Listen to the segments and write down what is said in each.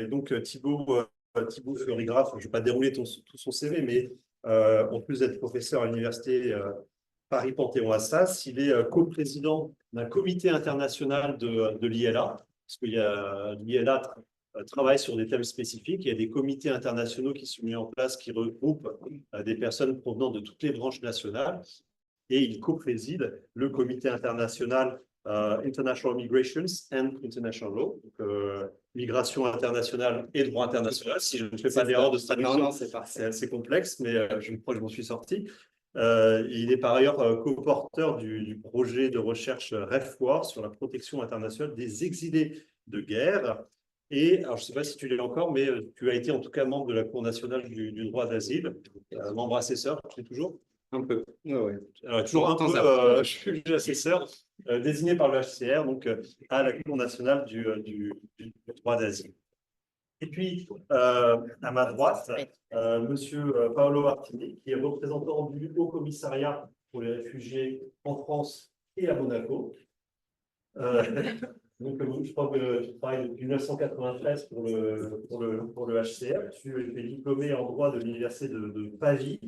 Et donc Thibaut Fleury-Graff, je ne vais pas dérouler tout son CV, mais en plus d'être professeur à l'université Paris-Panthéon-Assas, il est coprésident d'un comité international de l'ILA, parce que l'ILA travaille sur des thèmes spécifiques. Il y a des comités internationaux qui sont mis en place, qui regroupent des personnes provenant de toutes les branches nationales. Et il co-préside le comité international International Migrations and International Law, donc, migration internationale et droit international. Si je ne fais pas d'erreur de traduction, c'est assez complexe, mais je crois que je m'en suis sorti. Il est par ailleurs co-porteur du projet de recherche REFWAR sur la protection internationale des exilés de guerre. Et alors, je ne sais pas si tu l'es encore, mais tu as été en tout cas membre de la Cour nationale du droit d'asile, membre assesseur, tu es toujours? Un peu, ouais. Alors, toujours un peu juge assesseur désigné par le HCR, donc à la Cour nationale du droit d'asile. Et puis, à ma droite, monsieur Paolo Artini, qui est représentant du Haut Commissariat pour les réfugiés en France et à Monaco. Donc, je crois que tu travailles depuis 1993 pour le HCR. Tu es diplômé en droit de l'université de Pavie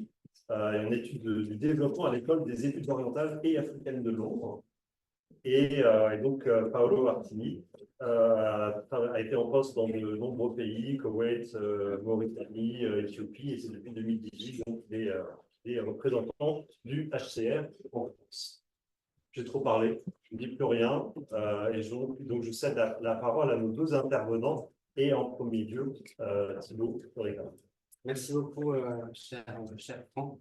et en études du développement à l'école des études orientales et africaines de Londres. Et donc, Paolo Artini a été en poste dans de nombreux pays, Koweït, Mauritanie, Éthiopie, et c'est depuis 2018 donc, il est représentant du HCR en France. J'ai trop parlé, je ne dis plus rien, et donc je cède la parole à nos deux intervenants, et en premier lieu, Thibaut Fleury-Graff. Merci beaucoup, cher Franck.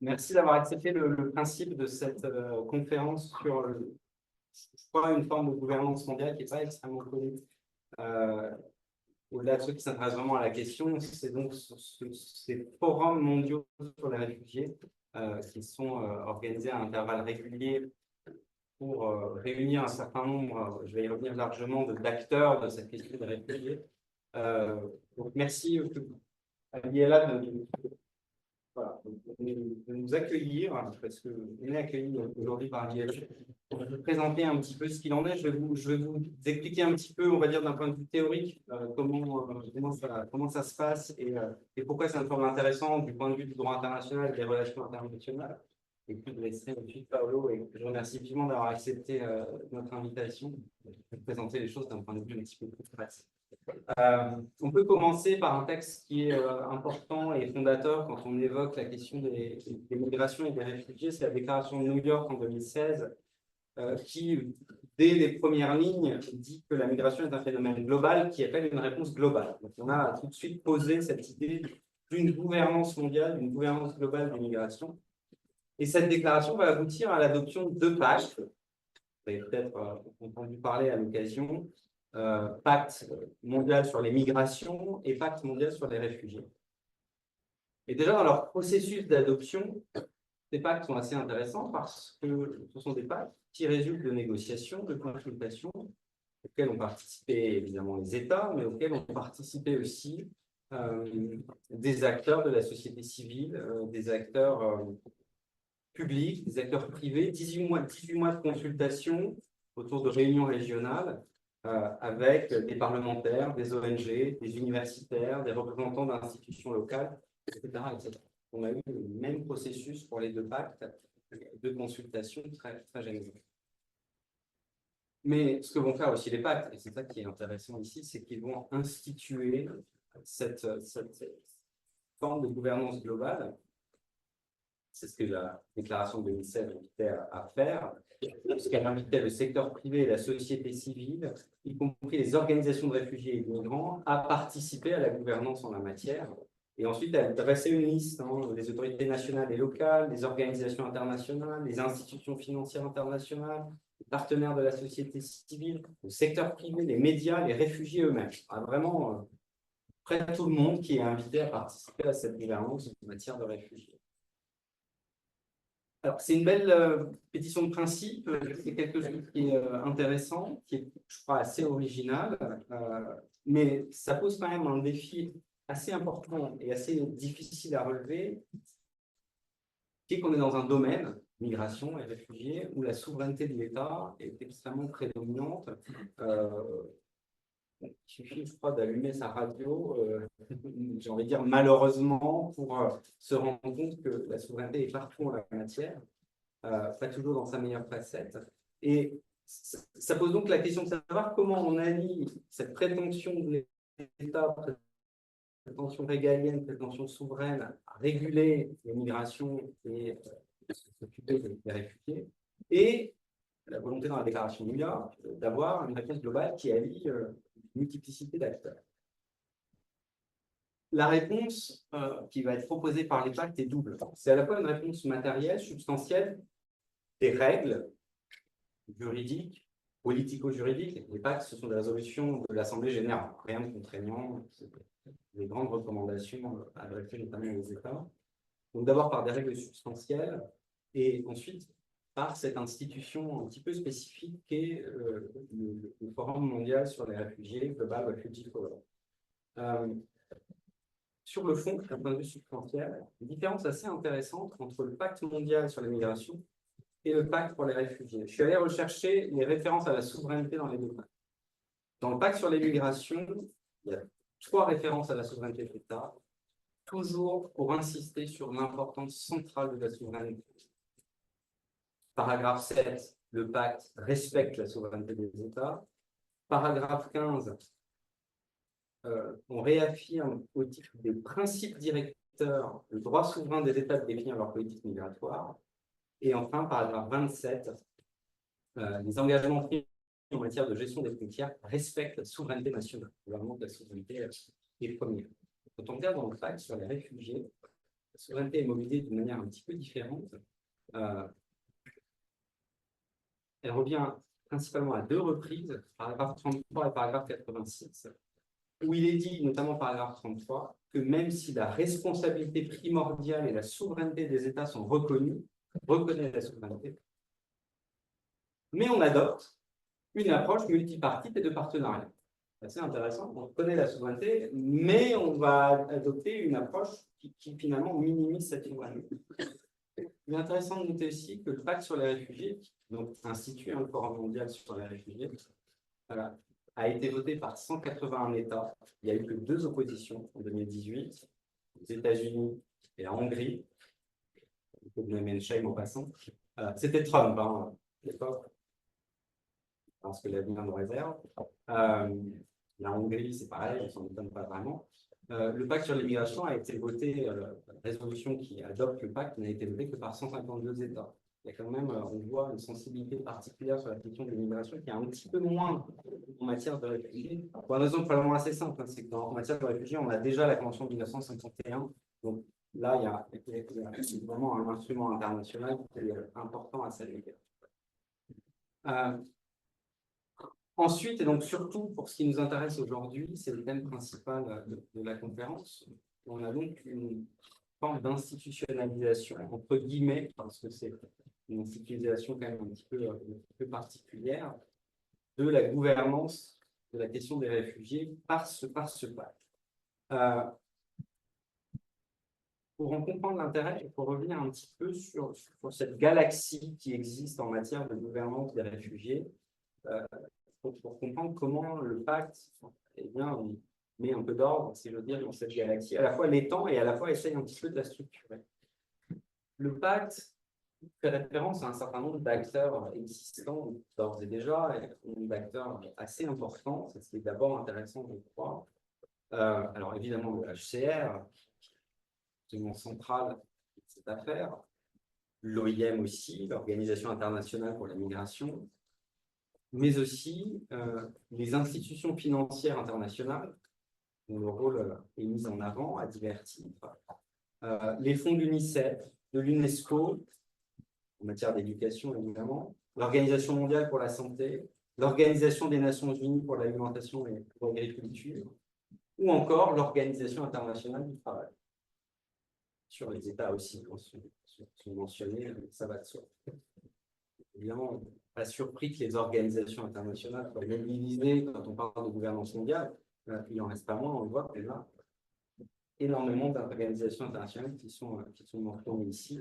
Merci d'avoir accepté le principe de cette conférence sur, je crois, une forme de gouvernance mondiale qui n'est pas extrêmement connue. Au-delà de ceux qui s'intéressent vraiment à la question, c'est donc ces forums mondiaux sur les réfugiés qui sont organisés à intervalles réguliers pour réunir un certain nombre, je vais y revenir largement, d'acteurs de cette question des réfugiés. Donc merci à l'ILA de nous accueillir, parce qu'on est accueillis aujourd'hui par l'ILA. Pour vous présenter un petit peu ce qu'il en est, je vais vous expliquer un petit peu, on va dire d'un point de vue théorique, comment ça se passe et pourquoi c'est un forme intéressant du point de vue du droit international et des relations internationales. Et puis de laisser ensuite Paolo, et je remercie vivement d'avoir accepté notre invitation de présenter les choses d'un point de vue un petit peu plus pratique. On peut commencer par un texte qui est important et fondateur quand on évoque la question des migrations et des réfugiés. C'est la déclaration de New York en 2016 qui, dès les premières lignes, dit que la migration est un phénomène global qui appelle une réponse globale. Donc, on a tout de suite posé cette idée d'une gouvernance mondiale, d'une gouvernance globale des migrations. Et cette déclaration va aboutir à l'adoption de deux pactes. Vous avez peut-être entendu parler à l'occasion. Pacte mondial sur les migrations et pacte mondial sur les réfugiés. Et déjà, dans leur processus d'adoption, ces pactes sont assez intéressants parce que ce sont des pactes qui résultent de négociations, de consultations, auxquelles ont participé évidemment les États, mais auxquelles ont participé aussi des acteurs de la société civile, des acteurs publics, des acteurs privés, 18 mois de consultation autour de réunions régionales, avec des parlementaires, des ONG, des universitaires, des représentants d'institutions locales, etc., etc. On a eu le même processus pour les deux pactes de consultation très, très généreux. Mais ce que vont faire aussi les pactes, et c'est ça qui est intéressant ici, c'est qu'ils vont instituer cette forme de gouvernance globale. C'est ce que la déclaration de 2016 invitait à faire, parce qu'elle invitait le secteur privé et la société civile, y compris les organisations de réfugiés et de migrants, à participer à la gouvernance en la matière. Et ensuite, elle dressait une liste, des autorités nationales et locales, des organisations internationales, des institutions financières internationales, les partenaires de la société civile, le secteur privé, les médias, les réfugiés eux-mêmes. Vraiment, près de tout le monde qui est invité à participer à cette gouvernance en matière de réfugiés. Alors, c'est une belle pétition de principe, c'est quelque chose qui est intéressant, qui est, je crois, assez original, mais ça pose quand même un défi assez important et assez difficile à relever, qui est qu'on est dans un domaine migration et réfugiés, où la souveraineté de l'État est extrêmement prédominante. Il suffit, je crois, d'allumer sa radio, j'ai envie de dire malheureusement, pour se rendre compte que la souveraineté est partout en la matière, pas toujours dans sa meilleure facette. Et ça pose donc la question de savoir comment on allie cette prétention de l'État, prétention régalienne, prétention souveraine à réguler les migrations et s'occuper des réfugiés, et la volonté dans la déclaration MIA d'avoir une réponse globale qui allie une multiplicité d'acteurs. La réponse qui va être proposée par les pactes est double. C'est à la fois une réponse matérielle, substantielle, des règles juridiques, politico-juridiques. Les pactes, ce sont des résolutions de l'Assemblée générale, rien de contraignant, des grandes recommandations adressées notamment aux États. Donc d'abord par des règles substantielles, et ensuite par cette institution un petit peu spécifique qu'est le Forum mondial sur les réfugiés, Global Refugee Forum. Sur le fond, d'un point de vue substantiel, une différence assez intéressante entre le pacte mondial sur les migrations et le pacte pour les réfugiés. Je suis allé rechercher les références à la souveraineté dans les deux pactes. Dans le pacte sur les migrations, il y a 3 références à la souveraineté de l'État, toujours pour insister sur l'importance centrale de la souveraineté. Paragraphe 7, le pacte respecte la souveraineté des États. Paragraphe 15, on réaffirme au titre des principes directeurs le droit souverain des États de définir leur politique migratoire. Et enfin, paragraphe 27, les engagements pris en matière de gestion des frontières respectent la souveraineté nationale. Le gouvernement de la souveraineté est premier. Quand on regarde dans le pacte sur les réfugiés, la souveraineté est mobilisée d'une manière un petit peu différente. Elle revient principalement à 2 reprises, paragraphe 33 et paragraphe 86, où il est dit, notamment paragraphe 33, que même si la responsabilité primordiale et la souveraineté des États sont reconnues, reconnaît la souveraineté, mais on adopte une approche multipartite et de partenariat. C'est assez intéressant, on reconnaît la souveraineté, mais on va adopter une approche qui finalement minimise cette souveraineté. Il est intéressant de noter aussi que le pacte sur les réfugiés, donc institué le Forum mondial sur les réfugiés, a été voté par 181 États. Il n'y a eu que 2 oppositions en 2018, les États-Unis et la Hongrie. Il faut bien mettre shame en passant. C'était Trump, à l'époque, parce que l'avenir nous réserve. La Hongrie, c'est pareil, on ne s'en étonne pas vraiment. Le pacte sur l'immigration a été voté, la résolution qui adopte le pacte n'a été votée que par 152 États. Il y a quand même, on voit une sensibilité particulière sur la question de l'immigration qui est un petit peu moins en matière de réfugiés. Pour une raison probablement assez simple, c'est qu'en matière de réfugiés, on a déjà la Convention de 1951. Donc là, il y a vraiment un instrument international qui est important à saluer. Ensuite, et donc surtout pour ce qui nous intéresse aujourd'hui, c'est le thème principal de la conférence. On a donc une forme d'institutionnalisation, entre guillemets, parce que c'est une institutionnalisation quand même un petit peu particulière, de la gouvernance de la question des réfugiés par ce pacte. Pour en comprendre l'intérêt, il faut revenir un petit peu sur cette galaxie qui existe en matière de gouvernance des réfugiés, pour comprendre comment le pacte met un peu d'ordre, si je veux dire, dans cette galaxie, à la fois l'étend et à la fois essaye un petit peu de la structurer. Le pacte fait référence à un certain nombre d'acteurs existants d'ores et déjà, d'acteurs assez importants. C'est d'abord intéressant, je crois. Alors évidemment, le HCR, absolument central de cette affaire, l'OIM aussi, l'Organisation internationale pour la migration, mais aussi les institutions financières internationales, dont le rôle est mis en avant à divers titres, les fonds de l'UNICEF, de l'UNESCO, en matière d'éducation évidemment, l'Organisation mondiale pour la santé, l'Organisation des Nations unies pour l'alimentation et pour l'agriculture, ou encore l'Organisation internationale du travail. Sur les États aussi sont mentionnés, ça va de soi. Évidemment, pas surpris que les organisations internationales soient mobilisées quand on parle de gouvernance mondiale. Il n'en reste pas moins, on le voit, qu'il y a énormément d'organisations internationales qui sont mentionnées ici.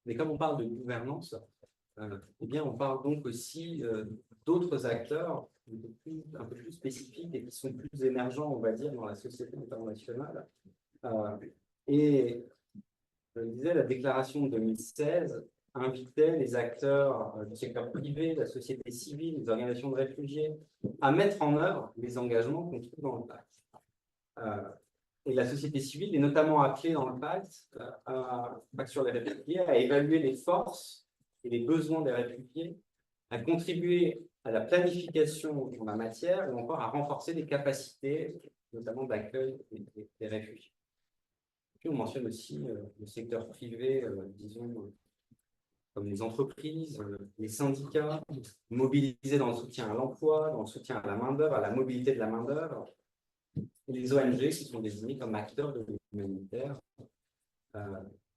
Mais comme on parle de gouvernance, eh bien, on parle donc aussi d'autres acteurs un peu plus spécifiques et qui sont plus émergents, on va dire, dans la société internationale. Et je le disais, la déclaration de 2016 invitait les acteurs du secteur privé, la société civile, les organisations de réfugiés, à mettre en œuvre les engagements qu'on trouve dans le pacte. Et la société civile est notamment appelée dans le pacte, pacte sur les réfugiés, à évaluer les forces et les besoins des réfugiés, à contribuer à la planification en la matière ou encore à renforcer les capacités, notamment d'accueil des réfugiés. Puis on mentionne aussi le secteur privé, disons, comme les entreprises, les syndicats, mobilisés dans le soutien à l'emploi, dans le soutien à la main-d'œuvre, à la mobilité de la main-d'œuvre, et les ONG qui sont désignés comme acteurs de l'humanitaire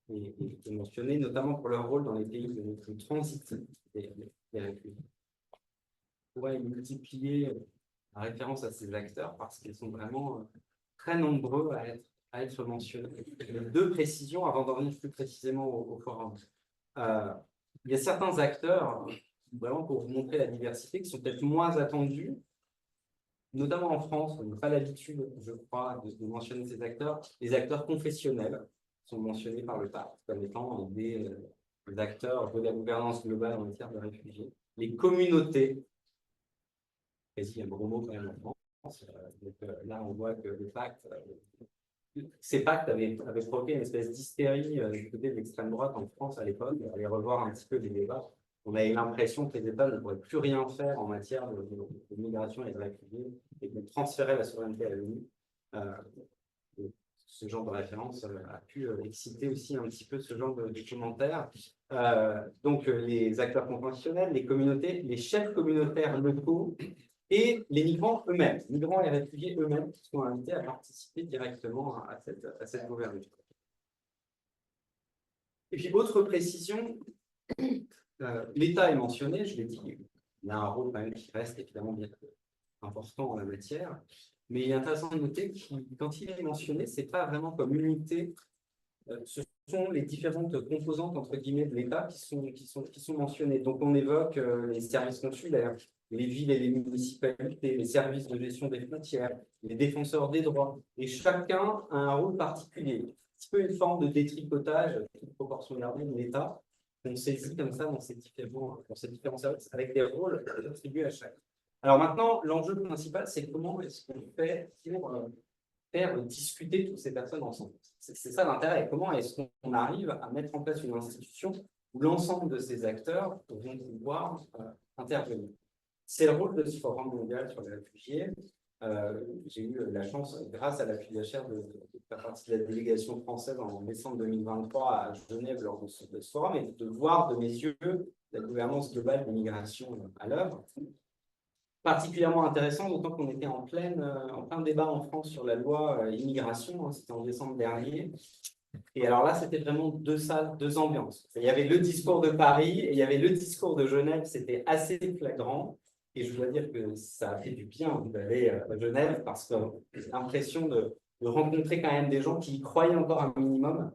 et mentionnés notamment pour leur rôle dans les pays de transit des réfugiés. On pourrait multiplier la référence à ces acteurs parce qu'ils sont vraiment très nombreux à être mentionnés. Deux précisions avant d'en revenir plus précisément au forum. Il y a certains acteurs, vraiment pour vous montrer la diversité, qui sont peut-être moins attendus, notamment en France. On n'a pas l'habitude, je crois, de mentionner ces acteurs. Les acteurs confessionnels sont mentionnés par le pacte comme étant des acteurs de la gouvernance globale en matière de réfugiés. Les communautés, quasi un gros mot quand même en France. Donc, là, on voit que le pacte, ces pactes avaient provoqué une espèce d'hystérie du côté de l'extrême droite en France à l'époque. Aller revoir un petit peu les débats. On avait l'impression que les États ne pourraient plus rien faire en matière de migration et de réfugiés et de transférer la souveraineté à l'ONU. Ce genre de référence a pu exciter aussi un petit peu ce genre de commentaires. Donc, les acteurs conventionnels, les communautés, les chefs communautaires locaux et les migrants eux-mêmes, migrants et réfugiés eux-mêmes, qui sont invités à participer directement à cette gouvernance. Et puis, autre précision, l'État est mentionné, je l'ai dit, il a un rôle quand même qui reste évidemment bien important en la matière, mais il est intéressant de noter que quand il est mentionné, ce n'est pas vraiment comme unité, ce sont les différentes composantes entre guillemets de l'État qui sont mentionnées. Donc on évoque les services consulaires, les villes et les municipalités, les services de gestion des frontières, les défenseurs des droits, et chacun a un rôle particulier. Un petit peu une forme de détricotage, toute proportion gardée de l'État, qu'on saisit comme ça dans ces différents services, avec des rôles attribués à chacun. Alors maintenant, l'enjeu principal, c'est comment est-ce qu'on fait pour faire discuter toutes ces personnes ensemble. C'est ça l'intérêt. Comment est-ce qu'on arrive à mettre en place une institution où l'ensemble de ces acteurs vont pouvoir intervenir. C'est le rôle de ce Forum mondial sur les réfugiés. J'ai eu la chance, grâce à l'appui d'Achère, de faire partie de la délégation française en décembre 2023 à Genève lors de ce forum et de voir de mes yeux la gouvernance globale de migration à l'œuvre. Particulièrement intéressant, d'autant qu'on était en plein débat en France sur la loi immigration, hein, c'était en décembre dernier. Et alors là, c'était vraiment deux salles, deux ambiances. Il y avait le discours de Paris et il y avait le discours de Genève, c'était assez flagrant. Et je dois dire que ça a fait du bien d'aller à Genève parce que j'ai l'impression de rencontrer quand même des gens qui y croyaient encore un minimum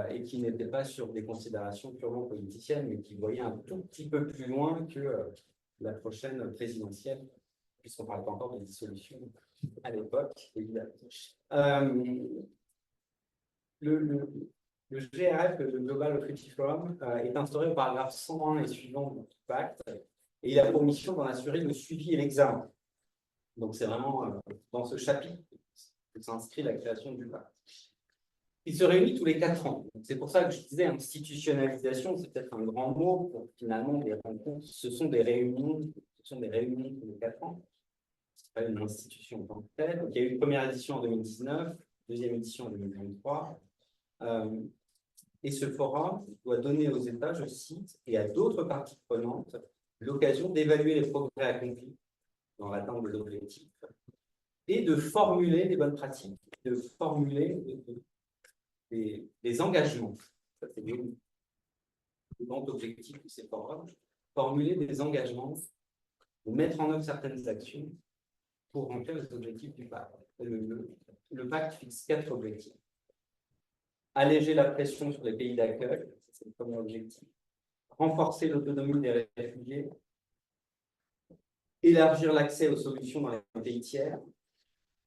et qui n'étaient pas sur des considérations purement politiciennes, mais qui voyaient un tout petit peu plus loin que la prochaine présidentielle, puisqu'on ne parlait pas encore de dissolution à l'époque, évidemment. Le GRF, le Global Refugee Forum, est instauré au paragraphe 101 et suivant du pacte, et il a pour mission d'en assurer le suivi et l'examen. Donc c'est vraiment dans ce chapitre que s'inscrit la création du pacte. Il se réunit tous les 4 ans. C'est pour ça que je disais institutionnalisation, c'est peut-être un grand mot pour finalement des rencontres. Ce sont des réunions tous les 4 ans. Ce n'est pas une institution en tant que telle. Donc, il y a eu une première édition en 2019, deuxième édition en 2023. Et ce forum doit donner aux États, je cite, et à d'autres parties prenantes l'occasion d'évaluer les progrès accomplis dans l'atteinte de l'objectif et de formuler des bonnes pratiques, de formuler des engagements. Ça, c'est le grand objectif de ces forums. Formuler des engagements, de mettre en œuvre certaines actions pour remplir les objectifs du pacte. Le pacte fixe 4 objectifs. Alléger la pression sur les pays d'accueil, c'est le premier objectif. Renforcer l'autonomie des réfugiés, élargir l'accès aux solutions dans les pays tiers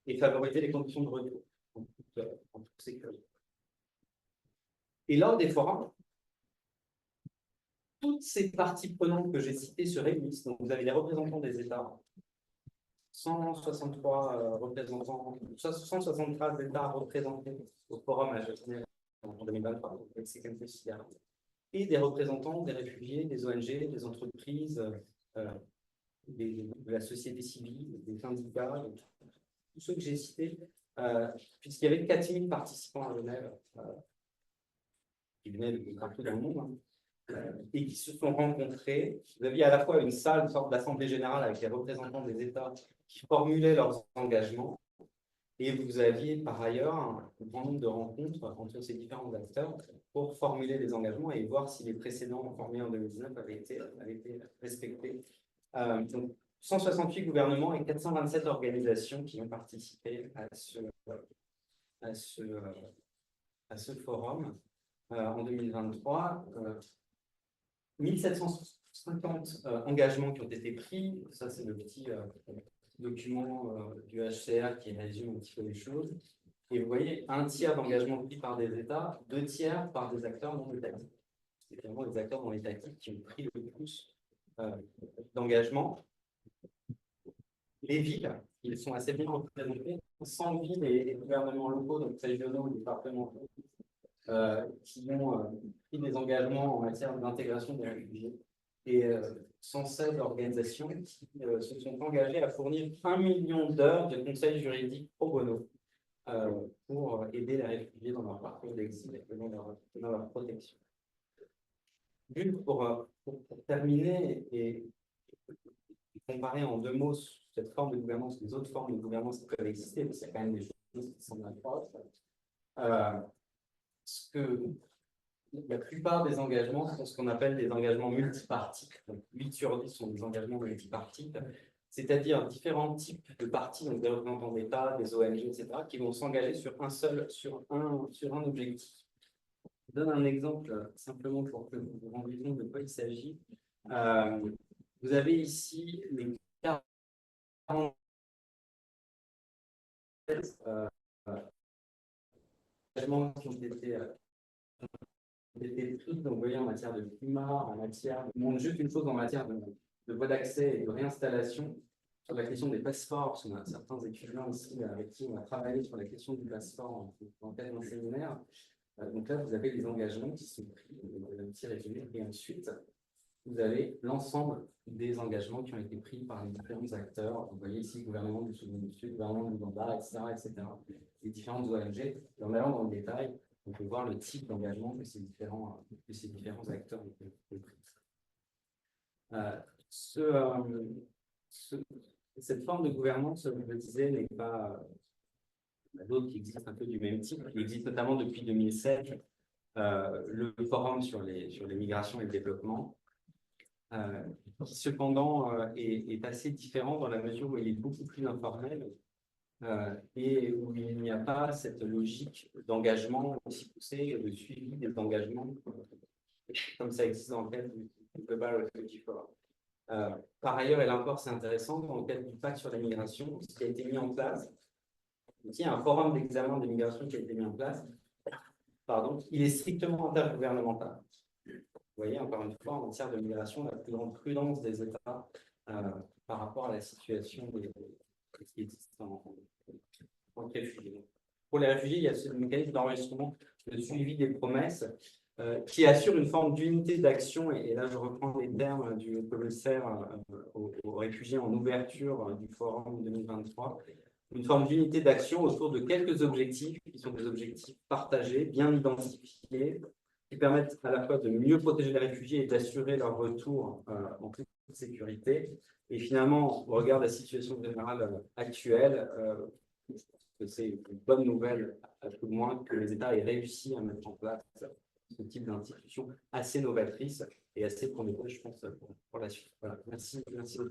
et favoriser les conditions de retour en toute sécurité. Et lors des forums, toutes ces parties prenantes que j'ai citées se réunissent. Donc, vous avez les représentants des États, 163 représentants, 163 États représentés au forum à Genève en 2023, et des représentants des réfugiés, des ONG, des entreprises, de la société civile, des syndicats, tous ceux que j'ai cités, puisqu'il y avait 4000 participants à Genève, qui venaient de partout dans le monde, et qui se sont rencontrés. Vous aviez à la fois une salle, une sorte d'assemblée générale avec les représentants des États qui formulaient leurs engagements, et vous aviez par ailleurs un grand nombre de rencontres entre ces différents acteurs pour formuler les engagements et voir si les précédents formés en 2019 avaient été respectés. Donc, 168 gouvernements et 427 organisations qui ont participé à ce forum en 2023. 1750 engagements qui ont été pris. Ça, c'est le petit document du HCR qui résume un petit peu les choses. Et vous voyez, un tiers d'engagements pris par des États, 2 tiers par des acteurs non étatiques. C'est vraiment les acteurs non étatiques qui ont pris le plus d'engagement. Les villes, ils sont assez bien représentés. 100 villes et gouvernements locaux, donc régionaux et départementaux, qui ont pris des engagements en matière d'intégration des réfugiés. Et 116 organisations qui se sont engagées à fournir 1 million d'heures de conseils juridiques pro bono pour aider les réfugiés dans leur parcours d'exil et dans leur protection. Juste pour terminer et comparer en 2 mots cette forme de gouvernance les autres formes de gouvernance qui peuvent exister, parce qu'il y a quand même des choses qui sont proches. La plupart des engagements sont ce qu'on appelle des engagements multipartites. Donc, 8 sur 10 sont des engagements multipartites, c'est-à-dire différents types de partis, donc des représentants d'État, des ONG, etc., qui vont s'engager sur un objectif. Je donne un exemple simplement pour que vous vous rendiez compte de quoi il s'agit. Vous avez ici les 40 engagements qui ont été pris, donc vous voyez, en matière de climat, en matière juste une chose en matière de voie d'accès et de réinstallation, sur la question des passeports, parce qu'on a certains étudiants ici avec qui on a travaillé sur la question du passeport dans le cadre d'un séminaire. Donc là, vous avez les engagements qui sont pris, un petit résumé, et ensuite, vous avez l'ensemble des engagements qui ont été pris par les différents acteurs. Vous voyez ici, gouvernement du Sud, gouvernement du Uganda, etc., les différentes ONG. Et en allant dans le détail, on peut voir le type d'engagement que ces différents acteurs ont pris. Cette forme de gouvernance, je le disais, n'est pas d'autres qui existent un peu du même type. Il existe notamment depuis 2007 le forum sur les migrations et le développement, qui cependant est assez différent dans la mesure où il est beaucoup plus informel et où il n'y a pas cette logique d'engagement aussi poussée, de suivi des engagements, comme ça existe dans le cadre du Global Refugee Forum. Par ailleurs, et là encore, c'est intéressant, dans le cadre du pacte sur la migration, ce qui a été mis en place, il y a un forum d'examen des migrations qui a été mis en place, il est strictement intergouvernemental. Vous voyez, encore une fois, en matière de migration, la plus grande prudence des États par rapport à la situation qui existe en réfugiés. Pour les réfugiés, il y a ce mécanisme d'enregistrement, de suivi des promesses, qui assure une forme d'unité d'action, et là je reprends les termes du commissaire aux réfugiés en ouverture du forum 2023, une forme d'unité d'action autour de quelques objectifs qui sont des objectifs partagés, bien identifiés, qui permettent à la fois de mieux protéger les réfugiés et d'assurer leur retour en toute sécurité. Et finalement, au regard de la situation générale actuelle, je pense que c'est une bonne nouvelle, à tout le moins, que les États aient réussi à mettre en place ce type d'institution assez novatrice et assez prometteuse, je pense, pour la suite. Voilà. Merci beaucoup.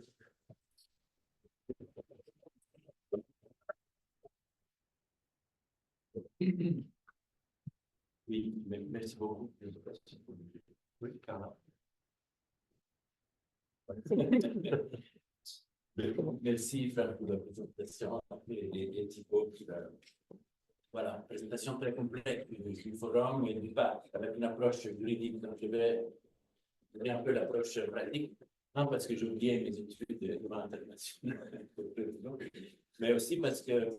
Oui, merci beaucoup. Oui, Carla. Merci, Franck, pour la présentation et Thibaut. Voilà, présentation très complète du forum et du PAC avec une approche juridique. Donc, je vais donner un peu l'approche pratique. Non, parce que j'ai oublié mes études de droit international, mais aussi parce que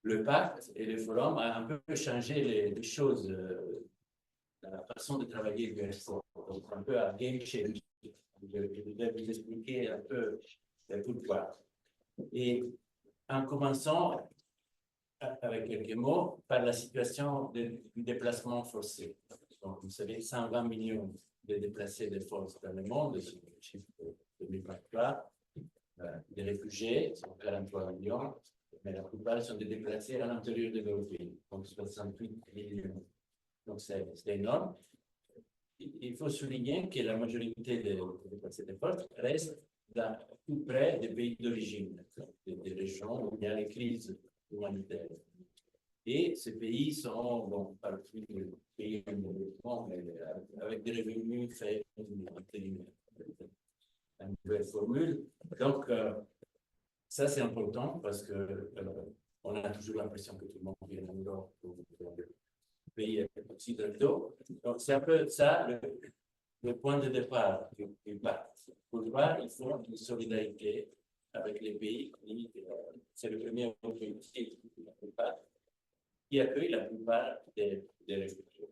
le pacte et le forum ont un peu changé les choses, la façon de travailler du RSO. Donc, un peu à game change. Je vais vous expliquer un peu pourquoi. Et en commençant avec quelques mots par la situation du déplacement forcé. Donc, vous savez, 120 millions de déplacés de force dans le monde, c'est le chiffre de 2023. Des réfugiés, sont 43 millions, mais la plupart sont des déplacés à l'intérieur de leur pays, donc 68 millions. Donc, c'est énorme. Il faut souligner que la majorité des déplacés de force restent tout près des pays d'origine, des régions où il y a les crises humanitaires. Et ces pays sont, bon, partout des pays en développement, mais avec des revenus faibles, une nouvelle formule. Donc, ça, c'est important parce que on a toujours l'impression que tout le monde vient en Europe pour pays occidentaux. Donc, c'est un peu ça le point de départ du pacte. Pour voir, il faut une solidarité avec les pays. C'est le premier objectif du pacte qui accueille la plupart des réfugiés.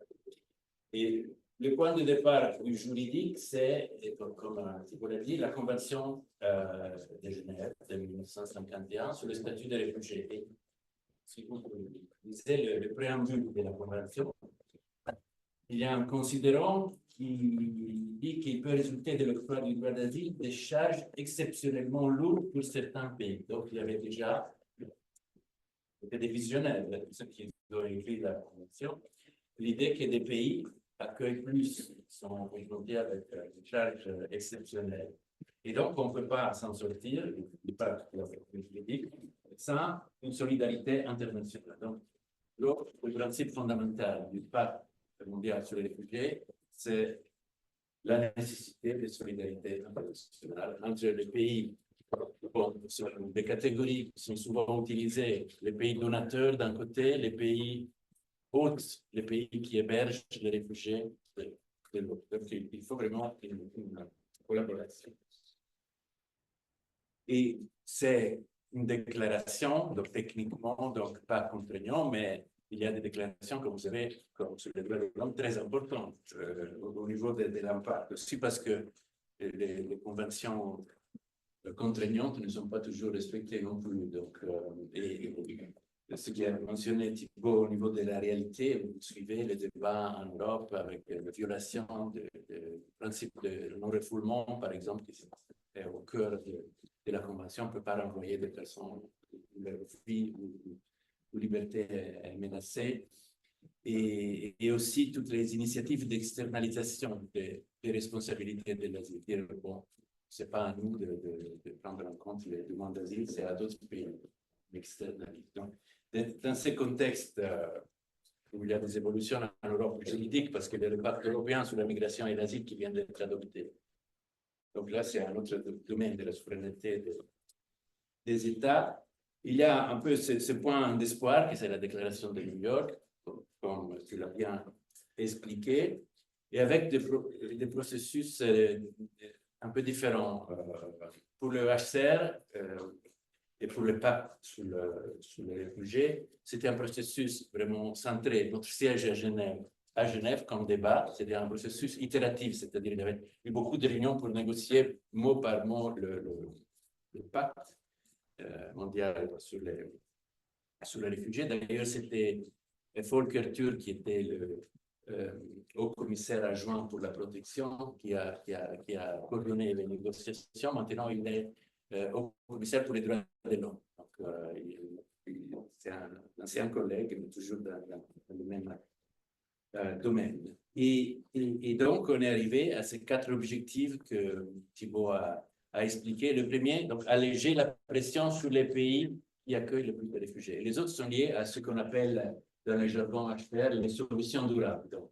Et le point de départ du juridique, c'est, comme vous l'avez dit, la Convention de Genève de 1951 sur le statut des réfugiés. Et si vous lisez le préambule de la Convention, il y a un considérant qui dit qu'il peut résulter de l'octroi du droit d'asile des charges exceptionnellement lourdes pour certains pays. Donc, il y avait déjà des visionnaires, ceux qui ont écrit la Convention, l'idée que des pays accueillent plus, sont confrontés avec des charges exceptionnelles. Et donc, on ne peut pas s'en sortir, du pacte juridique, sans une solidarité internationale. Donc, le principe fondamental du pacte mondial sur les réfugiés, c'est la nécessité de solidarité internationale entre les pays. Bon, ce sont des catégories qui sont souvent utilisées, les pays donateurs d'un côté, les pays hôtes, les pays qui hébergent les réfugiés de l'autre. Donc, il faut vraiment une collaboration. Et c'est une déclaration, donc techniquement, donc pas contraignant, mais il y a des déclarations, comme vous savez, comme sur les droits de l'homme, très importantes au niveau de l'impact. Aussi parce que les conventions contraignantes ne sont pas toujours respectées non plus. Donc, ce qui a mentionné Thibaut au niveau de la réalité, vous suivez les débats en Europe avec la violation du principe de non-refoulement, par exemple, qui est au cœur de la Convention. On ne peut pas renvoyer des personnes où leur vie ou liberté est menacée. Et aussi toutes les initiatives d'externalisation des responsabilités de l'asile. Bon, ce n'est pas à nous de prendre en compte les demandes d'asile, c'est à d'autres pays d'externaliser. Donc, dans ces contextes où il y a des évolutions en Europe juridique, parce qu'il y a le pacte européen sur la migration et l'asile qui vient d'être adopté. Donc là, c'est un autre domaine de la souveraineté des États. Il y a un peu ce point d'espoir, que c'est la déclaration de New York, comme tu l'as bien expliqué, et avec des processus un peu différents. Pour le HCR et pour le pacte sur les réfugiés, c'était un processus vraiment centré. Notre siège est à Genève comme débat, c'était un processus itératif, c'est-à-dire qu'il y avait eu beaucoup de réunions pour négocier mot par mot le pacte mondial sur les réfugiés. D'ailleurs, c'était Volker Türk qui était le haut commissaire adjoint pour la protection qui a coordonné les négociations. Maintenant, il est haut commissaire pour les droits de l'homme. C'est un ancien collègue, mais toujours dans le même domaine. Et donc, on est arrivé à ces 4 objectifs que Thibaut a expliqué. Le premier, donc, alléger la pression sur les pays qui accueillent le plus de réfugiés. Les autres sont liés à ce qu'on appelle dans le jargon HPR, les solutions durables. Donc,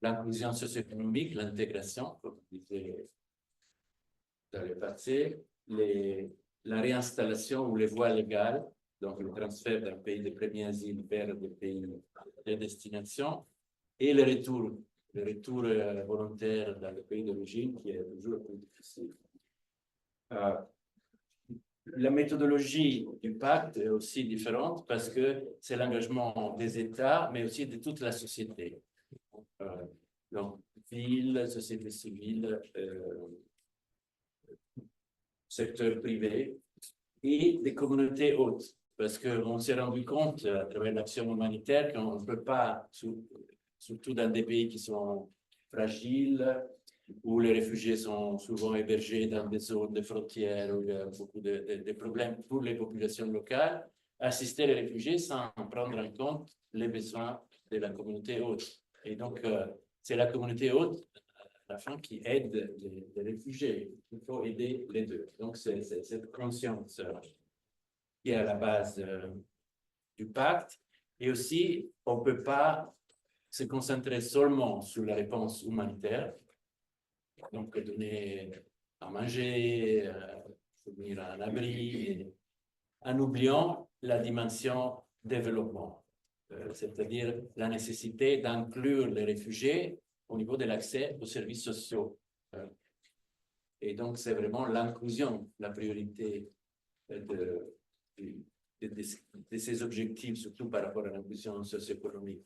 l'inclusion socio-économique, l'intégration, comme je disais dans le passé, la réinstallation ou les voies légales, donc le transfert d'un pays de premier asile vers des pays de destination, et le retour volontaire dans le pays d'origine qui est toujours plus difficile. La méthodologie du pacte est aussi différente parce que c'est l'engagement des États, mais aussi de toute la société. Donc, ville, société civile, secteur privé et des communautés hautes. Parce qu'on s'est rendu compte à travers l'action humanitaire qu'on ne peut pas, surtout dans des pays qui sont fragiles, où les réfugiés sont souvent hébergés dans des zones de frontières où il y a beaucoup de problèmes pour les populations locales, assister les réfugiés sans prendre en compte les besoins de la communauté haute. Et donc, c'est la communauté haute, à la fin, qui aide les réfugiés. Il faut aider les deux. Donc, c'est cette conscience qui est à la base du pacte. Et aussi, on ne peut pas se concentrer seulement sur la réponse humanitaire, donc donner à manger, fournir un abri, en oubliant la dimension développement, c'est-à-dire la nécessité d'inclure les réfugiés au niveau de l'accès aux services sociaux. Et donc, c'est vraiment l'inclusion, la priorité de ces objectifs, surtout par rapport à l'inclusion socio-économique.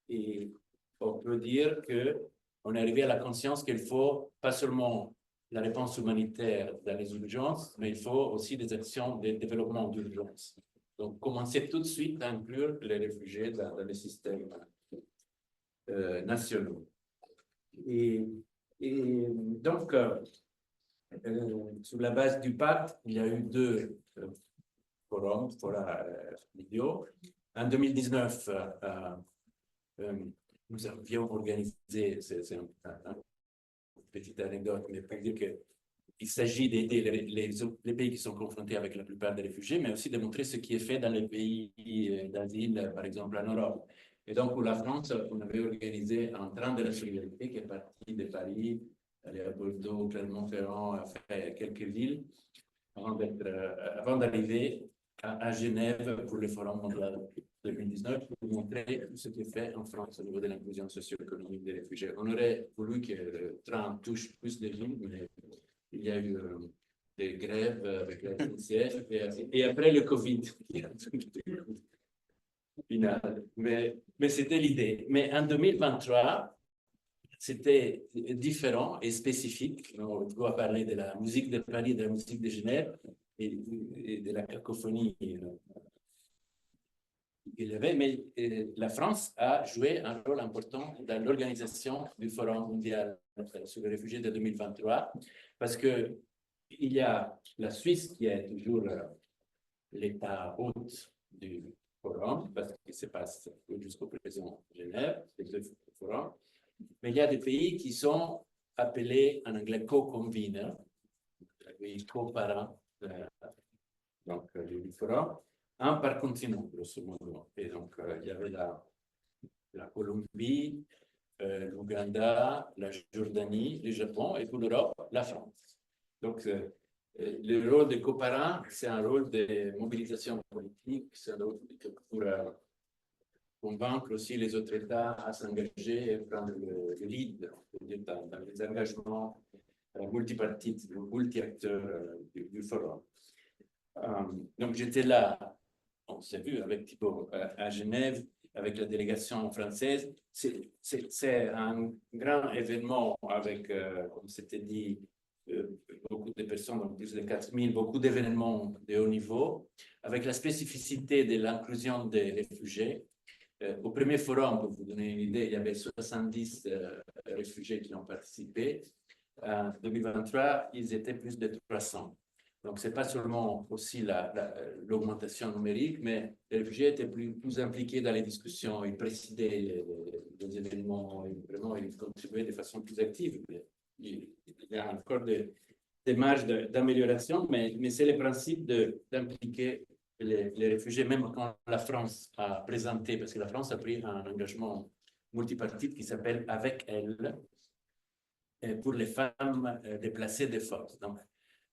Et on peut dire qu'on est arrivé à la conscience qu'il faut pas seulement la réponse humanitaire dans les urgences, mais il faut aussi des actions de développement d'urgence. Donc, commencer tout de suite à inclure les réfugiés dans les systèmes nationaux. Et donc, sur la base du pacte, il y a eu deux forums vidéo. En 2019, nous avions organisé, c'est une petite anecdote, mais pour dire qu'il s'agit d'aider les pays qui sont confrontés avec la plupart des réfugiés, mais aussi de montrer ce qui est fait dans les pays d'asile, par exemple en Europe. Et donc, pour la France, on avait organisé un train de la solidarité qui est parti de Paris, allé à Bordeaux, Clermont-Ferrand, a fait quelques villes, avant d'arriver à Genève pour le Forum mondial 2019 pour montrer ce qui est fait en France au niveau de l'inclusion socio-économique des réfugiés. On aurait voulu que le train touche plus de villes, mais il y a eu des grèves avec la SNCF et après le Covid. Final. Mais c'était l'idée. Mais en 2023, c'était différent et spécifique. On doit parler de la musique de Paris, de la musique de Genève et de la cacophonie qu'il y avait. Mais la France a joué un rôle important dans l'organisation du Forum mondial sur les réfugiés de 2023 parce qu'il y a la Suisse qui est toujours l'État hôte du Forum, parce qu'il se passe jusqu'au présent à Genève, les deux forums. Mais il y a des pays qui sont appelés en anglais co-conveners, les co-parents du forum, un par continent, grosso modo. Et donc, il y avait la Colombie, l'Ouganda, la Jordanie, le Japon, et pour l'Europe, la France. Donc, le rôle des coparents, c'est un rôle de mobilisation politique, c'est un rôle pour convaincre aussi les autres États à s'engager et prendre le lead dans les engagements multipartites, multi-acteurs du forum. Donc j'étais là, on s'est vu avec Thibaut à Genève, avec la délégation française. C'est un grand événement avec, comme c'était dit, beaucoup de personnes, donc plus de 4000, beaucoup d'événements de haut niveau, avec la spécificité de l'inclusion des réfugiés. Au premier forum, pour vous donner une idée, il y avait 70 réfugiés qui ont participé. En 2023, ils étaient plus de 300. Donc, ce n'est pas seulement aussi l'augmentation numérique, mais les réfugiés étaient plus impliqués dans les discussions, ils présidaient les événements, et vraiment, ils contribuaient de façon plus active. Il y a encore des marges d'amélioration, mais c'est le principe d'impliquer les réfugiés, même quand la France a présenté, parce que la France a pris un engagement multipartite qui s'appelle Avec elle, pour les femmes déplacées de force. Donc,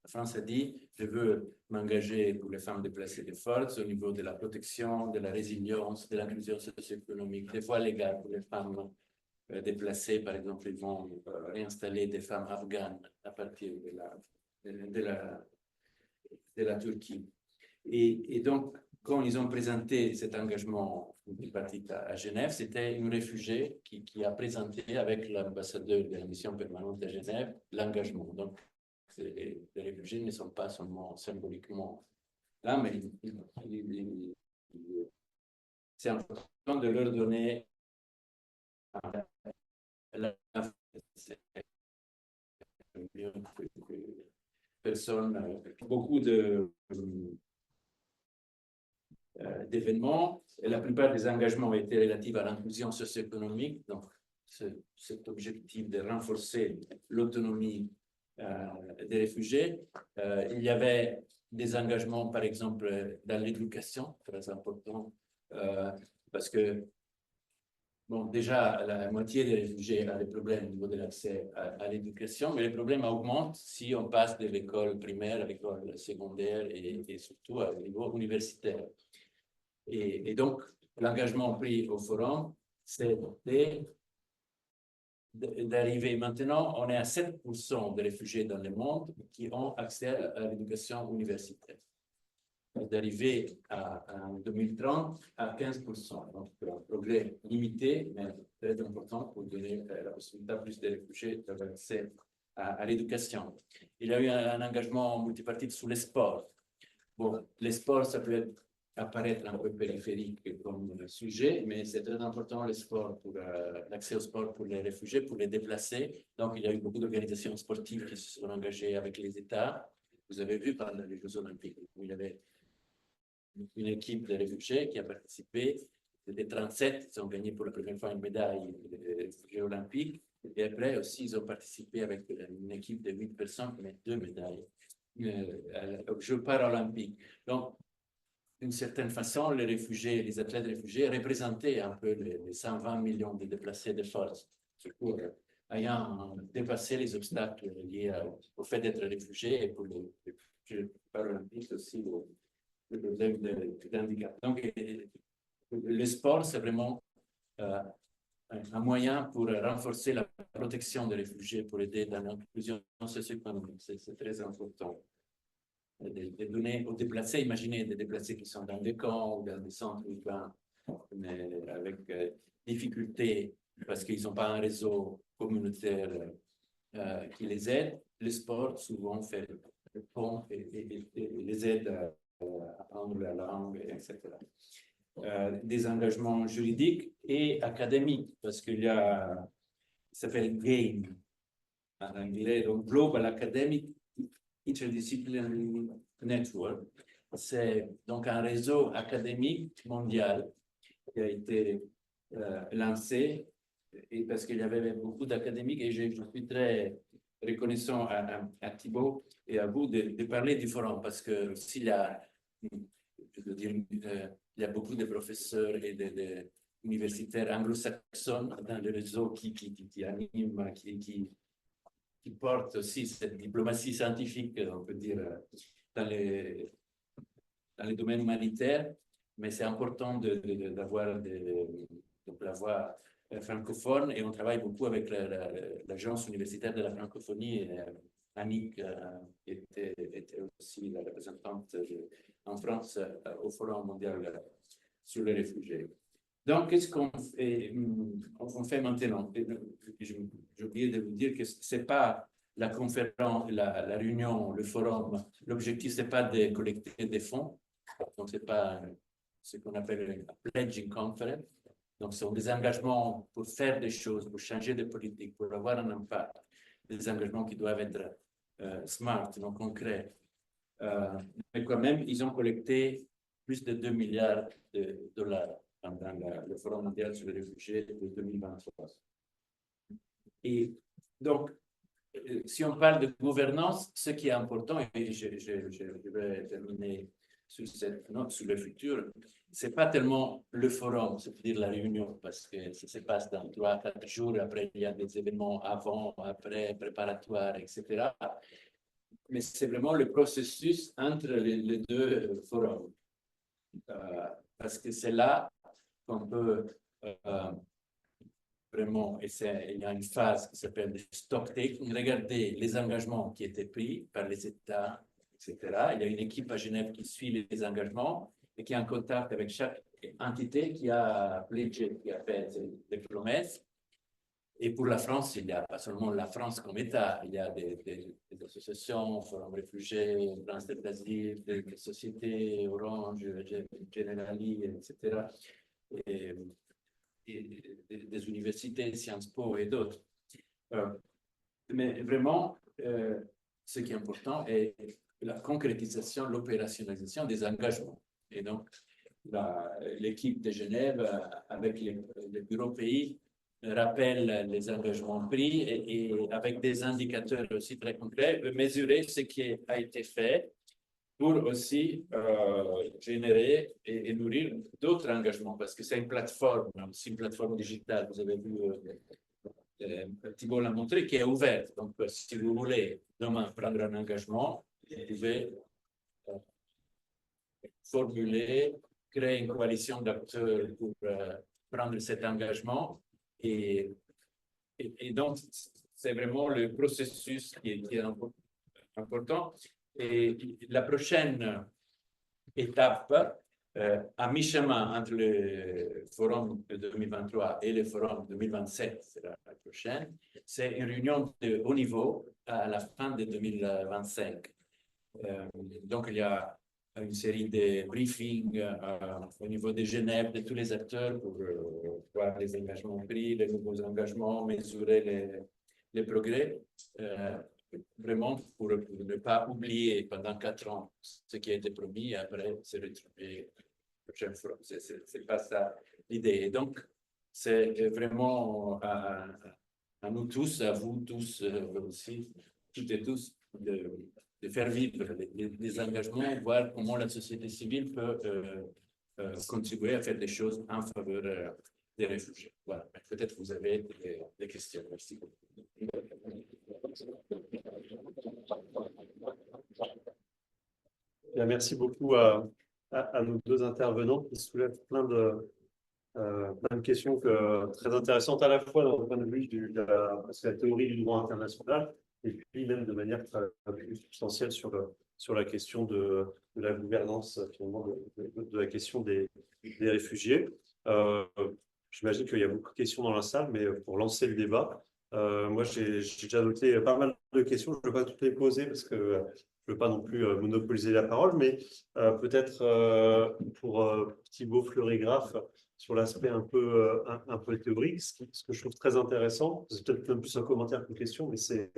la France a dit, je veux m'engager pour les femmes déplacées de force au niveau de la protection, de la résilience, de l'inclusion socio-économique, des voies légales pour les femmes déplacées. Par exemple, ils vont réinstaller des femmes afghanes à partir de la Turquie. Et donc, quand ils ont présenté cet engagement multipartite à Genève, c'était une réfugiée qui a présenté avec l'ambassadeur de la mission permanente à Genève l'engagement. Donc, les réfugiés ne sont pas seulement symboliquement là, mais c'est important de leur donner personnes, beaucoup d'événements. Et la plupart des engagements étaient relatifs à l'inclusion socio-économique. Donc, cet objectif de renforcer l'autonomie des réfugiés. Il y avait des engagements, par exemple, dans l'éducation, très important, parce que, bon, déjà, la moitié des réfugiés a des problèmes au niveau de l'accès à l'éducation, mais les problèmes augmentent si on passe de l'école primaire à l'école secondaire et surtout au niveau universitaire. Et donc, l'engagement pris au forum, c'est d'arriver maintenant, on est à 7% de réfugiés dans le monde qui ont accès à l'éducation universitaire. D'arriver en 2030 à 15%. Donc, un progrès limité, mais très important pour donner la possibilité à plus de réfugiés d'avoir accès à l'éducation. Il y a eu un engagement multipartite sur les sports. Bon, les sports, ça peut apparaître un peu périphérique comme sujet, mais c'est très important le sport pour l'accès au sport pour les réfugiés, pour les déplacés. Donc, il y a eu beaucoup d'organisations sportives qui se sont engagées avec les États. Vous avez vu pendant les Jeux Olympiques où il y avait une équipe de réfugiés qui a participé. Les 37, ils ont gagné pour la première fois une médaille des Jeux Olympiques. Et après aussi, ils ont participé avec une équipe de 8 personnes qui met 2 médailles aux Jeux paralympiques. Donc, d'une certaine façon, les réfugiés, les athlètes réfugiés représentaient un peu les 120 millions de déplacés de force, surtout ayant dépassé les obstacles liés au fait d'être réfugié et pour les Jeux paralympiques aussi le problème d'handicap. Donc, le sport, c'est vraiment un moyen pour renforcer la protection des réfugiés, pour aider dans l'inclusion socio-économique. C'est très important. De donner aux déplacés, imaginez des déplacés qui sont dans des camps ou dans des centres urbains, mais avec difficulté parce qu'ils n'ont pas un réseau communautaire qui les aide. Le sport, souvent, fait le pont et les aide à apprendre la langue, etc. Des engagements juridiques et académiques, parce qu'il y a, ça s'appelle GAIN en anglais, donc Global Academic Interdisciplinary Network. C'est donc un réseau académique mondial qui a été lancé, et parce qu'il y avait beaucoup d'académiques, et je suis très reconnaissant à Thibaut et à vous de parler du forum, parce que s'il y a, je veux dire, il y a beaucoup de professeurs et d'universitaires anglo-saxons dans le réseau qui animent, qui porte aussi cette diplomatie scientifique, on peut dire, dans les domaines humanitaires, mais c'est important d'avoir la voix francophone, et on travaille beaucoup avec l'agence universitaire de la francophonie, et Annick était aussi la représentante en France au Forum mondial sur les réfugiés. Donc, qu'est-ce qu'on fait maintenant? J'ai oublié de vous dire que ce n'est pas la conférence, la réunion, le forum. L'objectif, ce n'est pas de collecter des fonds. Donc, ce n'est pas ce qu'on appelle une pledging conference. Donc, ce sont des engagements pour faire des choses, pour changer de politique, pour avoir un impact. Des engagements qui doivent être smart, non concrets. Mais quand même, ils ont collecté plus de 2 milliards de dollars pendant le Forum mondial sur les réfugiés de 2023. Et donc, si on parle de gouvernance, ce qui est important, et je vais terminer sur cette note, sur le futur, c'est pas tellement le forum, c'est-à-dire la réunion, parce que ça se passe dans 3-4 jours, après il y a des événements avant, après, préparatoires, etc. Mais c'est vraiment le processus entre les deux forums. Parce que c'est là qu'on peut vraiment, il y a une phase qui s'appelle le stock taking, regarder les engagements qui étaient pris par les États, etc. Il y a une équipe à Genève qui suit les engagements et qui est en contact avec chaque entité qui a pledgé, qui a fait des promesses. Et pour la France, il n'y a pas seulement la France comme État, il y a des associations, Forum Réfugiés, France de Brasil, des sociétés, Orange, Generali, etc. Et des universités, Sciences Po et d'autres. Mais vraiment, ce qui est important est la concrétisation, l'opérationnalisation des engagements. Et donc, l'équipe de Genève, avec les bureaux pays, rappelle les engagements pris et avec des indicateurs aussi très concrets, mesurer ce qui a été fait pour aussi générer et nourrir d'autres engagements, parce que c'est une plateforme, aussi une plateforme digitale, vous avez vu, Thibault l'a montré, qui est ouverte. Donc, si vous voulez demain prendre un engagement, vous pouvez formuler, créer une coalition d'acteurs pour prendre cet engagement. Et donc, c'est vraiment le processus qui est important. Et la prochaine étape, à mi-chemin entre le forum de 2023 et le forum de 2027, c'est la prochaine, c'est une réunion de haut niveau à la fin de 2025. Donc, il y a une série de briefings au niveau de Genève de tous les acteurs pour voir les engagements pris, les nouveaux engagements, mesurer les progrès. Vraiment pour ne pas oublier pendant 4 ans ce qui a été promis et après se retrouver la prochaine fois. C'est pas ça l'idée. Et donc, c'est vraiment à nous tous, à vous tous aussi, toutes et tous, de faire vivre les engagements, voir comment la société civile peut contribuer à faire des choses en faveur des réfugiés. Voilà. Peut-être vous avez des questions. Merci beaucoup. Bien, merci beaucoup à nos deux intervenants qui soulèvent plein de questions très intéressantes à la fois dans le point de vue de la théorie du droit international et puis même de manière très plus substantielle sur la question de la gouvernance finalement de la question des réfugiés. J'imagine qu'il y a beaucoup de questions dans la salle, mais pour lancer le débat, moi j'ai déjà noté pas mal de questions. Je ne vais pas toutes les poser parce que je ne veux pas non plus monopoliser la parole, mais peut-être pour Thibault Fleury-Graf, sur l'aspect un peu théorique, ce que je trouve très intéressant, c'est peut-être même plus un commentaire qu'une question, mais c'est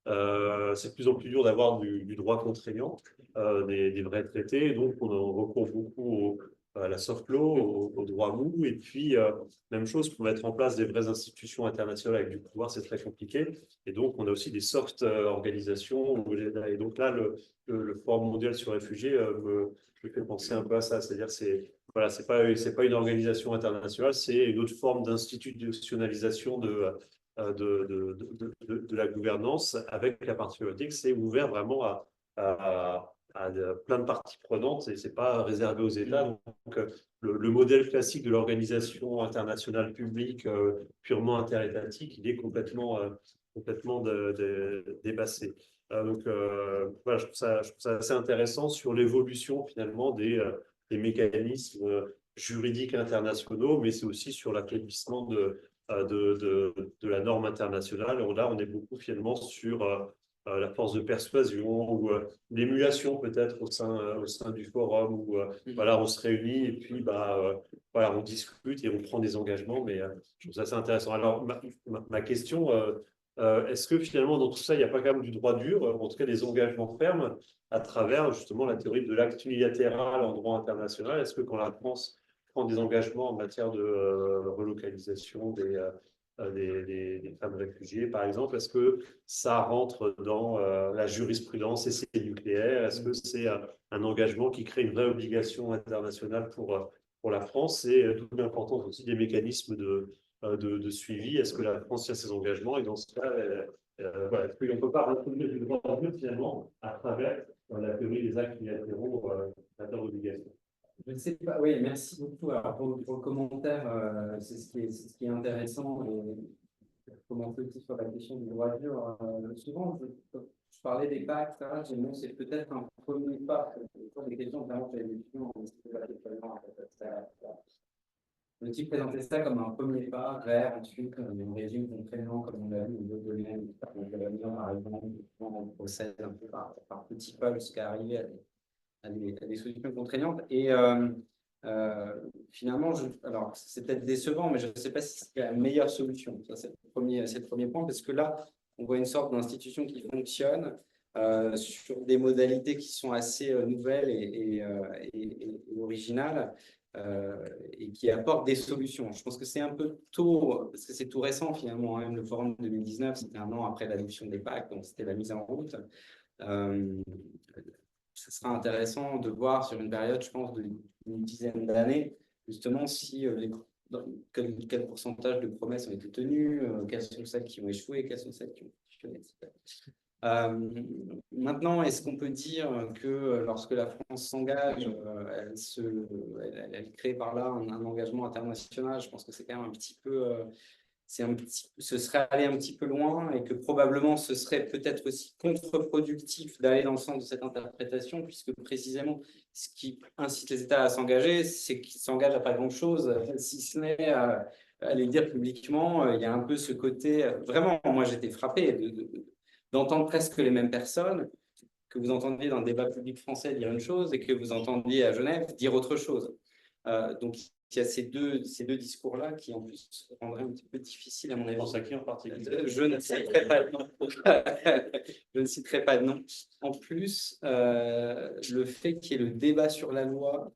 de plus en plus dur d'avoir du droit contraignant, des vrais traités, et donc on recourt beaucoup à la soft law, au droit mou, et puis même chose pour mettre en place des vraies institutions internationales avec du pouvoir, c'est très compliqué, et donc on a aussi des soft organisations, et donc là le Forum mondial sur les réfugiés me fait penser un peu à ça, c'est-à-dire voilà, c'est pas une organisation internationale, c'est une autre forme d'institutionnalisation de la gouvernance, avec la particularité que c'est ouvert vraiment à plein de parties prenantes et c'est pas réservé aux États. Donc, le modèle classique de l'organisation internationale publique purement interétatique, il est complètement dépassé. Donc, voilà, je trouve ça assez intéressant sur l'évolution finalement des mécanismes juridiques internationaux, mais c'est aussi sur l'affaiblissement de la norme internationale. Là, on est beaucoup finalement sur la force de persuasion ou l'émulation peut-être au sein du forum où voilà, on se réunit et puis voilà, on discute et on prend des engagements. Mais je trouve ça assez intéressant. Alors, ma question, est-ce que finalement dans tout ça, il n'y a pas quand même du droit dur, en tout cas des engagements fermes à travers justement la théorie de l'acte unilatéral en droit international? Est-ce que quand la France prend des engagements en matière de relocalisation des femmes réfugiées, par exemple? Est-ce que ça rentre dans la jurisprudence essai nucléaire? Est-ce que c'est un engagement qui crée une vraie obligation internationale pour la France? Et d'où l'importance aussi des mécanismes de suivi. Est-ce que la France tient ses engagements? Et dans ce cas, voilà, est-ce qu'on ne peut pas retrouver du droit en jeu finalement à travers la théorie des actes bilatéraux d'inter-obligation? Je ne sais pas, oui, merci beaucoup. Alors, pour le commentaire, c'est ce qui est intéressant. Et comment on peut sur la question du droit dur. Souvent, je parlais des pactes, hein, j'ai dit, non, c'est peut-être un premier pas. Pour des questions, vraiment, j'avais des questions, le type présentait ça comme un premier pas vers ensuite un régime contraignant, comme on l'a vu au niveau de l'Union, par exemple, on procède un peu par petits pas jusqu'à arriver à des solutions contraignantes. Et finalement, alors c'est peut-être décevant, mais je ne sais pas si c'est la meilleure solution. Ça, c'est le premier point, parce que là, on voit une sorte d'institution qui fonctionne sur des modalités qui sont assez nouvelles et originales. Et qui apporte des solutions. Je pense que c'est un peu tôt, parce que c'est tout récent finalement, hein. Le forum de 2019, c'était un an après l'adoption des pactes, donc c'était la mise en route. Ce sera intéressant de voir sur une période, je pense, d'une dizaine d'années, justement, si quel pourcentage de promesses ont été tenues, quelles sont celles qui ont échoué, quelles sont celles qui ont fonctionné, etc. Maintenant, est-ce qu'on peut dire que lorsque la France s'engage, elle crée par là un engagement international? Je pense que c'est quand même un petit peu, ce serait aller un petit peu loin et que probablement ce serait peut-être aussi contre-productif d'aller dans le sens de cette interprétation, puisque précisément ce qui incite les États à s'engager, c'est qu'ils s'engagent à pas grand-chose, si ce n'est à les dire publiquement. Il y a un peu ce côté, vraiment, moi j'étais frappé d'entendre presque les mêmes personnes, que vous entendiez dans le débat public français dire une chose et que vous entendiez à Genève dire autre chose. Donc, il y a ces deux discours-là qui, en plus, rendraient un petit peu difficile, à mon avis. Je pense à qui en particulier? Je ne citerai pas de nom. Je ne citerai pas de nom. En plus, le fait qu'il y ait le débat sur la loi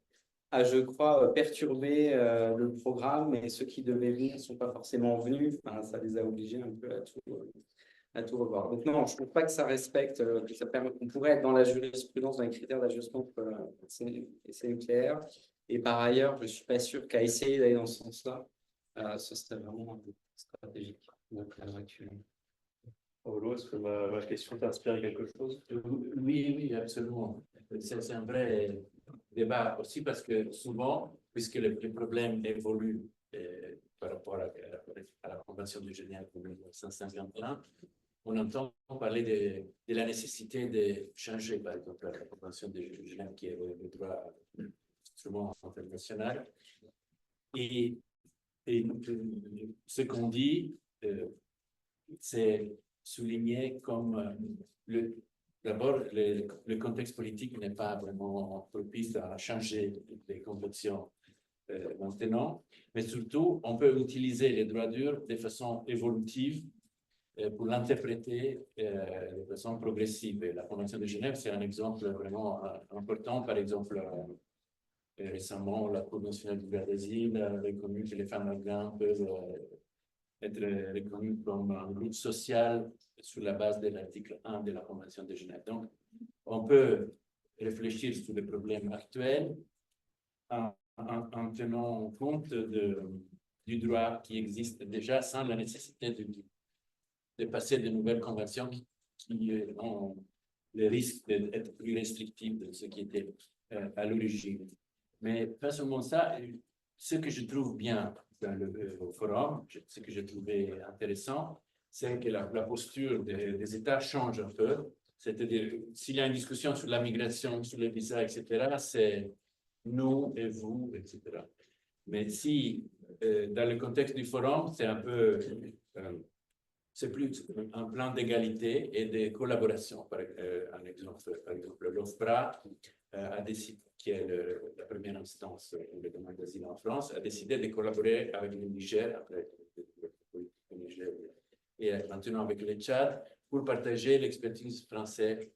a, je crois, perturbé le programme, et ceux qui devaient venir ne sont pas forcément venus. Enfin, ça les a obligés un peu à tout revoir. Donc non, je ne trouve pas que ça respecte, que ça permet, qu'on pourrait être dans la jurisprudence, dans les critères d'ajustement pour essai nucléaire. Et par ailleurs, je ne suis pas sûr qu'à essayer d'aller dans ce sens-là, ce serait vraiment stratégique. Donc, à l'heure actuelle. Paulo, est-ce que ma question t'inspire quelque chose? Oui, oui, absolument. C'est un vrai débat aussi parce que souvent, puisque les problèmes évoluent par rapport à la Convention de Genève de 1951, on entend parler de la nécessité de changer, par exemple, la Convention de Genève qui est le droit instrument international. Et ce qu'on dit, c'est souligner comme d'abord, le contexte politique n'est pas vraiment propice à changer les conventions maintenant, mais surtout, on peut utiliser les droits durs de façon évolutive pour l'interpréter de façon progressive. Et la Convention de Genève, c'est un exemple vraiment important. Par exemple, récemment, la Cour nationale du droit d'asile a reconnu que les femmes afghanes peuvent être reconnues comme un groupe social sur la base de l'article 1 de la Convention de Genève. Donc, on peut réfléchir sur les problèmes actuels en tenant compte du droit qui existe déjà sans la nécessité de passer de nouvelles conventions qui ont le risque d'être plus restrictives de ce qui était à l'origine. Mais pas seulement ça, ce que je trouve bien dans le forum, ce que j'ai trouvé intéressant, c'est que la posture des États change un peu. C'est-à-dire, s'il y a une discussion sur la migration, sur les visas, etc., c'est nous et vous, etc. Mais si, dans le contexte du forum, c'est un peu, c'est plus un plan d'égalité et de collaboration. Par exemple, l'OFPRA a décidé, qui est la première instance pour les demandes d'asile en France, a décidé de collaborer avec le Niger, après le Niger, et maintenant avec le Tchad, pour partager l'expertise française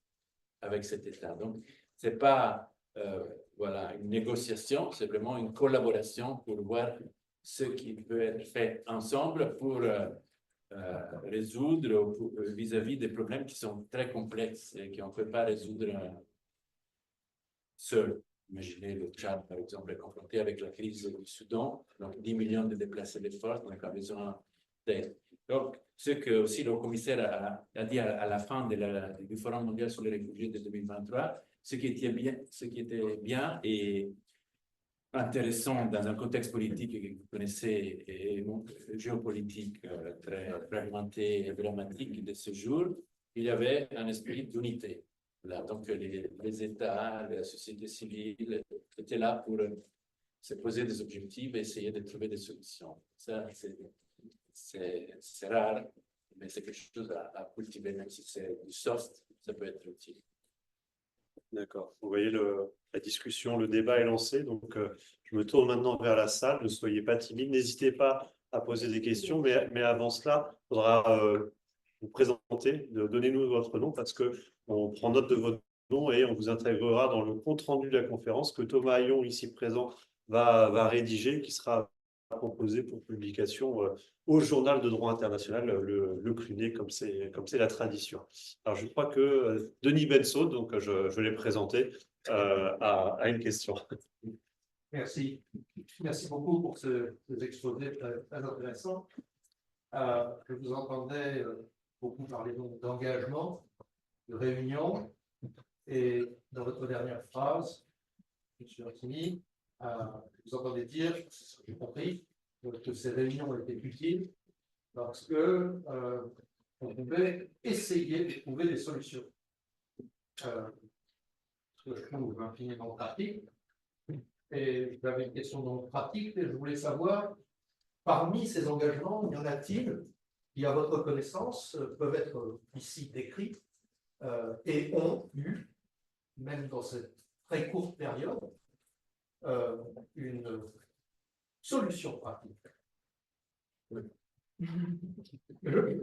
avec cet État. Donc, ce n'est pas voilà, une négociation, c'est vraiment une collaboration pour voir ce qui peut être fait ensemble pour résoudre vis-à-vis des problèmes qui sont très complexes et qu'on ne peut pas résoudre seul. Imaginez le Tchad, par exemple, est confronté avec la crise du Soudan, donc 10 millions de déplacés de force, donc a besoin d'aide. Donc, ce que aussi le commissaire a dit à la fin du Forum mondial sur les réfugiés de 2023, ce qui était bien et intéressant dans un contexte politique que vous connaissez et géopolitique très fragmenté et dramatique de ce jour, il y avait un esprit d'unité. Là, donc, les États, la société civile étaient là pour se poser des objectifs et essayer de trouver des solutions. Ça, c'est rare, mais c'est quelque chose à cultiver, même si c'est du soft, ça peut être utile. D'accord. Vous voyez, la discussion, le débat est lancé. Donc, je me tourne maintenant vers la salle. Ne soyez pas timide. N'hésitez pas à poser des questions. Mais avant cela, il faudra vous présenter. Donnez-nous votre nom parce qu'on prend note de votre nom et on vous intégrera dans le compte-rendu de la conférence que Thomas Hayon, ici présent, va rédiger, qui sera proposé pour publication au journal de droit international, le CRUNE, comme c'est la tradition. Alors, je crois que Denis Bensaud, donc je l'ai présenté, a une question. Merci. Merci beaucoup pour ces exposés très intéressants. Je vous entendais beaucoup parler d'engagement, de réunion, et dans votre dernière phrase, M. Martini, vous entendez dire, j'ai compris, que ces réunions étaient utiles parce que on pouvait essayer de trouver des solutions. Ce que je trouve infiniment pratique. Et j'avais une question donc pratique et je voulais savoir, parmi ces engagements, y en a-t-il qui, à votre connaissance, peuvent être ici décrits et ont eu, même dans cette très courte période, une solution pratique.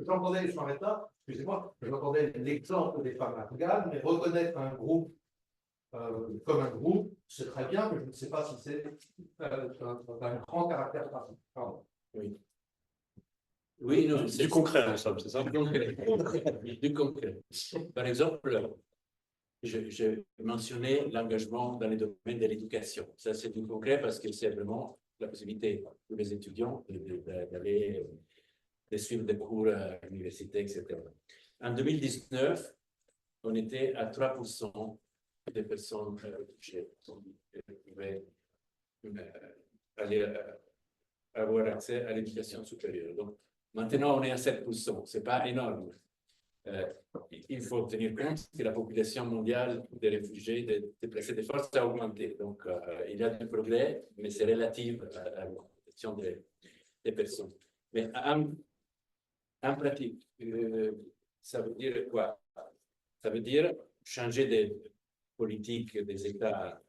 J'entendais, je m'arrête là, excusez-moi, j'entendais l'exemple des femmes afghanes, mais reconnaître un groupe comme un groupe, c'est très bien, mais je ne sais pas si c'est un grand caractère pratique. Pardon. Oui. Oui, non, Du concret, en somme, c'est ça? Du concret. Par exemple, je mentionnais l'engagement dans les domaines de l'éducation. Ça, c'est du concret parce que c'est vraiment la possibilité pour les étudiants d'aller de suivre des cours à l'université, etc. En 2019, on était à 3% des personnes qui pouvaient aller avoir accès à l'éducation supérieure. Donc, maintenant, on est à 7%. Ce n'est pas énorme. Il faut tenir compte que la population mondiale des réfugiés, des déplacés de force a augmenté. Donc, il y a du progrès, mais c'est relatif à l'augmentation des personnes. Mais en pratique, ça veut dire quoi? Ça veut dire changer des politiques des États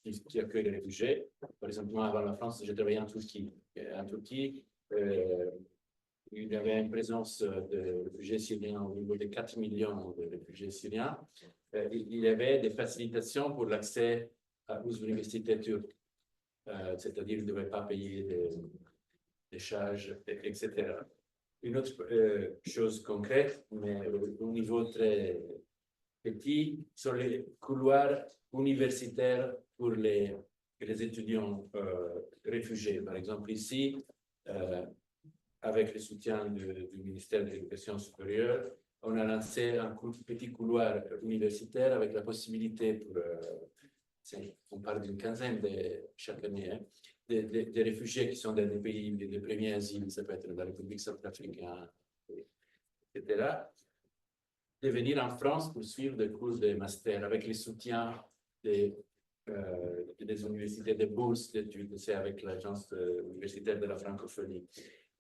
qui accueillent les réfugiés. Par exemple, moi, avant la France, j'ai travaillé en Turquie. En Turquie, il y avait une présence de réfugiés syriens au niveau de 4 millions de réfugiés syriens. Il y avait des facilitations pour l'accès aux universités turques. C'est-à-dire qu'ils ne devaient pas payer des charges, etc. Une autre chose concrète, mais au niveau très petit, sont les couloirs universitaires pour les étudiants réfugiés. Par exemple, ici, avec le soutien du ministère de l'Éducation supérieure, on a lancé un petit couloir universitaire avec la possibilité pour, on parle d'une quinzaine chaque année, des réfugiés qui sont dans des pays de premier asile, ça peut être la République centrafricaine, etc., de venir en France pour suivre des cours de master avec le soutien des universités, des bourses d'études, c'est avec l'Agence universitaire de la francophonie.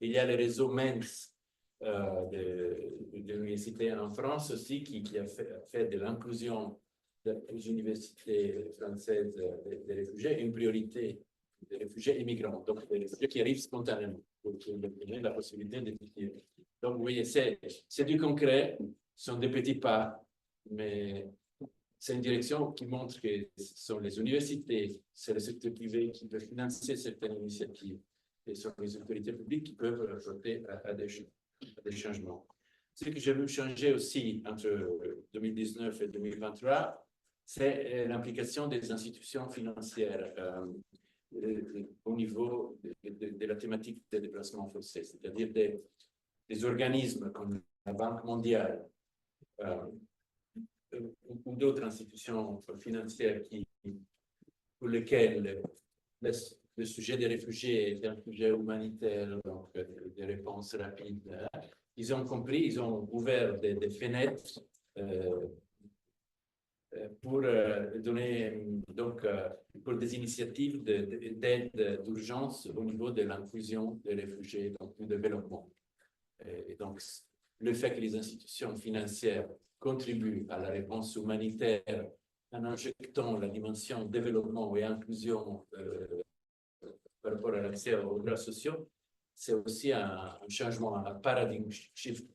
Il y a le réseau MENS de l'université en France aussi qui a fait de l'inclusion des universités françaises des réfugiés une priorité des réfugiés immigrants, donc des réfugiés qui arrivent spontanément pour donner la possibilité d'étudier. Donc, vous voyez, c'est du concret, ce sont des petits pas, mais c'est une direction qui montre que ce sont les universités, c'est le secteur privé qui peut financer certaines initiatives et ce sont les autorités publiques qui peuvent apporter à des changements. Ce que j'ai vu changer aussi entre 2019 et 2023, c'est l'implication des institutions financières au niveau de la thématique des déplacements forcés, c'est-à-dire des organismes comme la Banque mondiale ou d'autres institutions financières pour lesquelles le sujet des réfugiés est un sujet humanitaire, donc des réponses rapides. Ils ont compris, ils ont ouvert des fenêtres pour donner donc pour des initiatives d'aide d'urgence au niveau de l'inclusion des réfugiés, donc du développement. Et donc, le fait que les institutions financières contribuent à la réponse humanitaire en injectant la dimension développement et inclusion par rapport à l'accès aux droits sociaux, c'est aussi un changement, un paradigme shift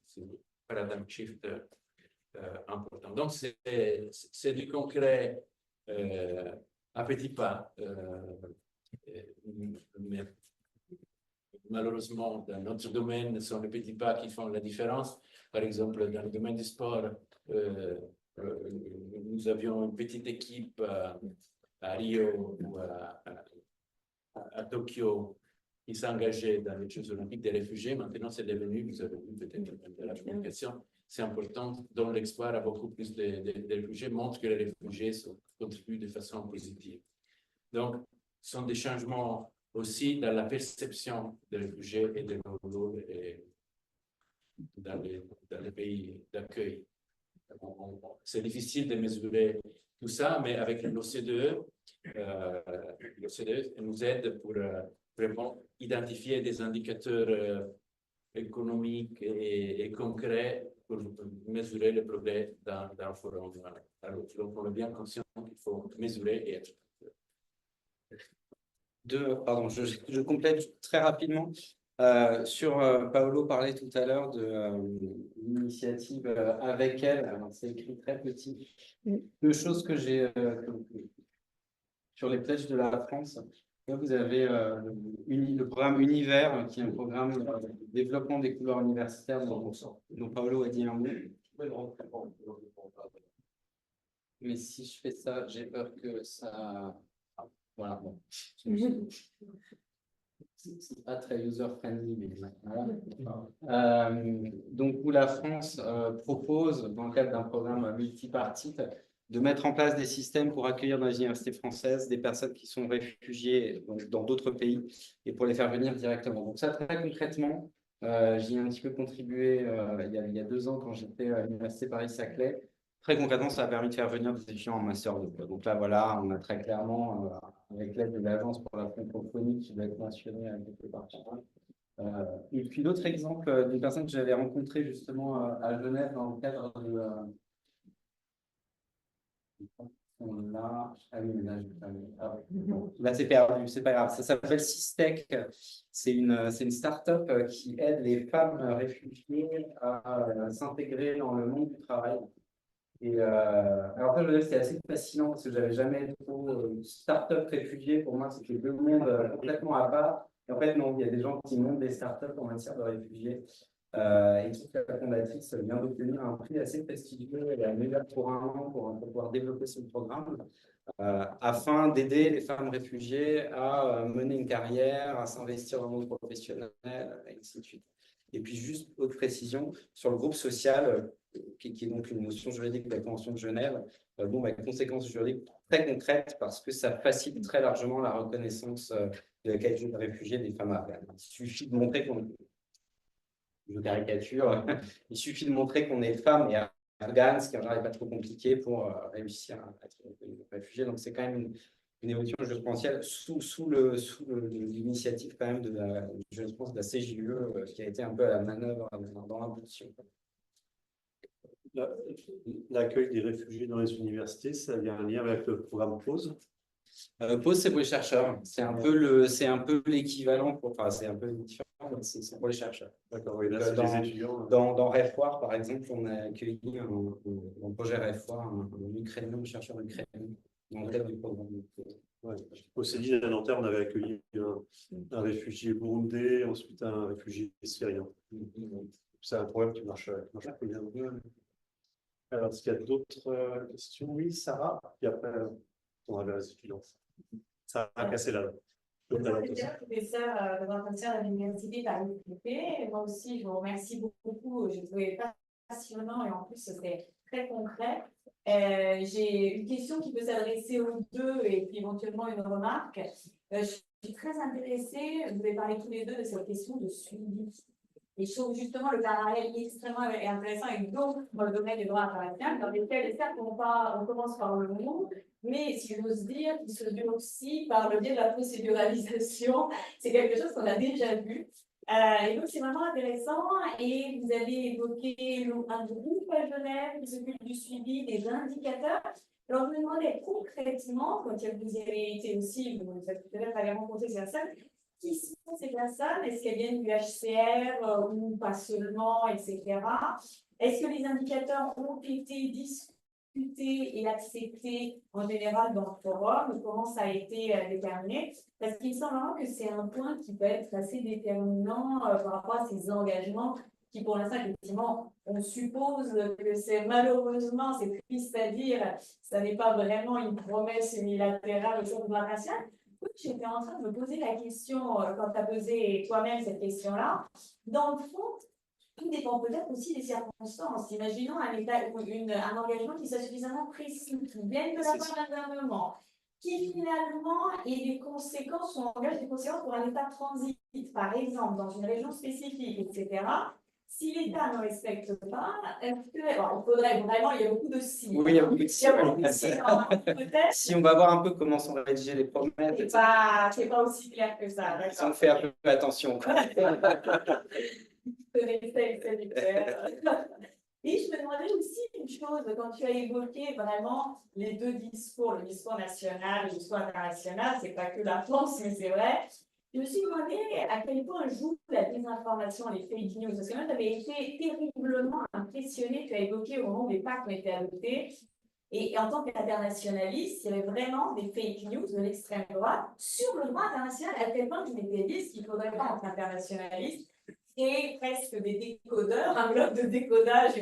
important. Donc, c'est du concret à petits pas, mais malheureusement, dans notre domaine, ce sont les petits pas qui font la différence. Par exemple, dans le domaine du sport, nous avions une petite équipe à Rio ou à Tokyo qui s'engageait dans les Jeux olympiques des réfugiés. Maintenant, c'est devenu, vous avez vu peut-être de la communication, c'est important, dont l'espoir à beaucoup plus de réfugiés montre que les réfugiés contribuent de façon positive. Donc, ce sont des changements aussi dans la perception des réfugiés et de leur rôle dans les pays d'accueil. C'est difficile de mesurer tout ça, mais avec l'OCDE, l'OCDE nous aide pour vraiment identifier des indicateurs économiques et concrets pour mesurer le progrès d'un forum à l'autre. Donc, on est bien conscient qu'il faut mesurer et être. Pardon, je complète très rapidement. Paolo parlait tout à l'heure de l'initiative avec elle. Alors, c'est écrit très petit. Deux choses que j'ai sur les pledges de la France. Là, vous avez le programme Univers, qui est un programme de développement des couloirs universitaires dont Paolo a dit un mot. Mais si je fais ça, j'ai peur que ça... Voilà, bon. C'est pas très user-friendly, mais voilà. Donc, où la France propose, dans le cadre d'un programme multipartite, de mettre en place des systèmes pour accueillir dans les universités françaises des personnes qui sont réfugiées dans d'autres pays et pour les faire venir directement. Donc, ça, très concrètement, j'y ai un petit peu contribué il y a 2 ans quand j'étais à l'Université Paris-Saclay. Très concrètement, ça a permis de faire venir des étudiants en Master 2. Donc là, voilà, on a très clairement, avec l'aide de l'Agence pour la francophonie qui va être mentionnée à quelque part. Et puis, l'autre exemple d'une personne que j'avais rencontrée justement à Genève dans le cadre de... Là, c'est perdu, c'est pas grave. Ça s'appelle Systec. C'est une start-up qui aide les femmes réfugiées à s'intégrer dans le monde du travail. Et alors, après, je veux dire, c'est assez fascinant parce que j'avais jamais trop start-up réfugiés. Pour moi, c'était 2 mondes complètement à part. Et en fait, non, il y a des gens qui montent des start-up en matière de réfugiés. Et toute la fondatrice vient d'obtenir un prix assez prestigieux. Elle a ouvert pour 1 an pour pouvoir développer ce programme afin d'aider les femmes réfugiées à mener une carrière, à s'investir dans le monde professionnel, et ainsi de suite. Et puis, juste autre précision, sur le groupe social, qui est donc une notion juridique de la Convention de Genève, conséquences juridiques très concrètes parce que ça facilite très largement la reconnaissance de la qualité de réfugié des femmes afghanes. Il suffit de montrer qu'on... Je caricature, il suffit de montrer qu'on est femme et afghane, ce qui en général n'est pas trop compliqué pour réussir à être réfugié. Donc, c'est quand même une évolution jurisprudentielle sous l'initiative quand même de la CJUE qui a été un peu à la manœuvre dans l'impulsion. L'accueil des réfugiés dans les universités, ça a un lien avec le programme PAUSE. Pause, c'est pour les chercheurs. C'est un peu l'équivalent, enfin, c'est un peu différent, mais c'est pour les chercheurs. D'accord, oui, là, c'est les étudiants. Dans REFWAR, par exemple, on a accueilli un projet REFWAR, un Ukrainien, un chercheur ukrainien, dans le cadre du programme. Ouais. Au CEDID à Nanterre, on avait accueilli un réfugié burundais, ensuite un réfugié syrien. C'est un programme qui marche très bien. Alors, est-ce qu'il y a d'autres questions? Oui, Sarah, puis après, on avait les étudiants. Ça a cassé là. Je suis professeur de droit commercial à l'université Paris-Saclay. Moi aussi, je vous remercie beaucoup. Je trouvais passionnant et en plus, c'était très concret. J'ai une question qui peut s'adresser aux deux et puis éventuellement une remarque. Je suis très intéressée, vous avez parlé tous les deux de cette question de suivi. Et je trouve justement le parallèle extrêmement intéressant avec d'autres dans le domaine du droit international, dans lesquels, certes, on commence par le mot, mais si j'ose dire, il se fait aussi par le biais de la procéduralisation. C'est quelque chose qu'on a déjà vu. Et donc, c'est vraiment intéressant. Et vous avez évoqué un groupe à Genève qui s'occupe du suivi des indicateurs. Alors, je me demandais concrètement, quand vous y avez été aussi, vous avez peut-être également compté sur ça, qui sont ces personnes? Est-ce qu'elles viennent du HCR ou pas seulement, etc. Est-ce que les indicateurs ont été discutés et acceptés en général dans le forum? Comment ça a été déterminé? Parce qu'il me semble vraiment que c'est un point qui peut être assez déterminant par rapport à ces engagements qui, pour l'instant, effectivement, on suppose que c'est malheureusement, c'est triste à dire, ça n'est pas vraiment une promesse unilatérale au sein de l'international. J'étais en train de me poser la question, quand tu as posé toi-même cette question-là, dans le fond, tout dépend peut-être aussi des circonstances. Imaginons un engagement qui soit suffisamment précis, qui vienne de la part d'un gouvernement, qui finalement ait des conséquences, ou engage des conséquences pour un état de transit, par exemple, dans une région spécifique, etc. Si l'État ne respecte pas, est-ce que. Alors, il faudrait vraiment, il y a beaucoup de signes. Oui, il y a beaucoup de signes. Peut-être. Si on va voir un peu comment sont rédigées les promesses, c'est pas aussi clair que ça. Si on fait un peu attention. Et je me demandais aussi une chose, quand tu as évoqué vraiment les deux discours, le discours national et le discours international, c'est pas que la France, mais c'est vrai. Je me suis demandé à quel point joue la désinformation, les fake news. Parce que moi, tu avais été terriblement impressionnée, tu as évoqué au moment des pactes qui ont été adoptés. Et en tant qu'internationaliste, il y avait vraiment des fake news de l'extrême droite sur le droit international, à tel point que je m'étais dit ce qu'il ne faudrait pas être internationaliste et presque des décodeurs, un bloc de décodage.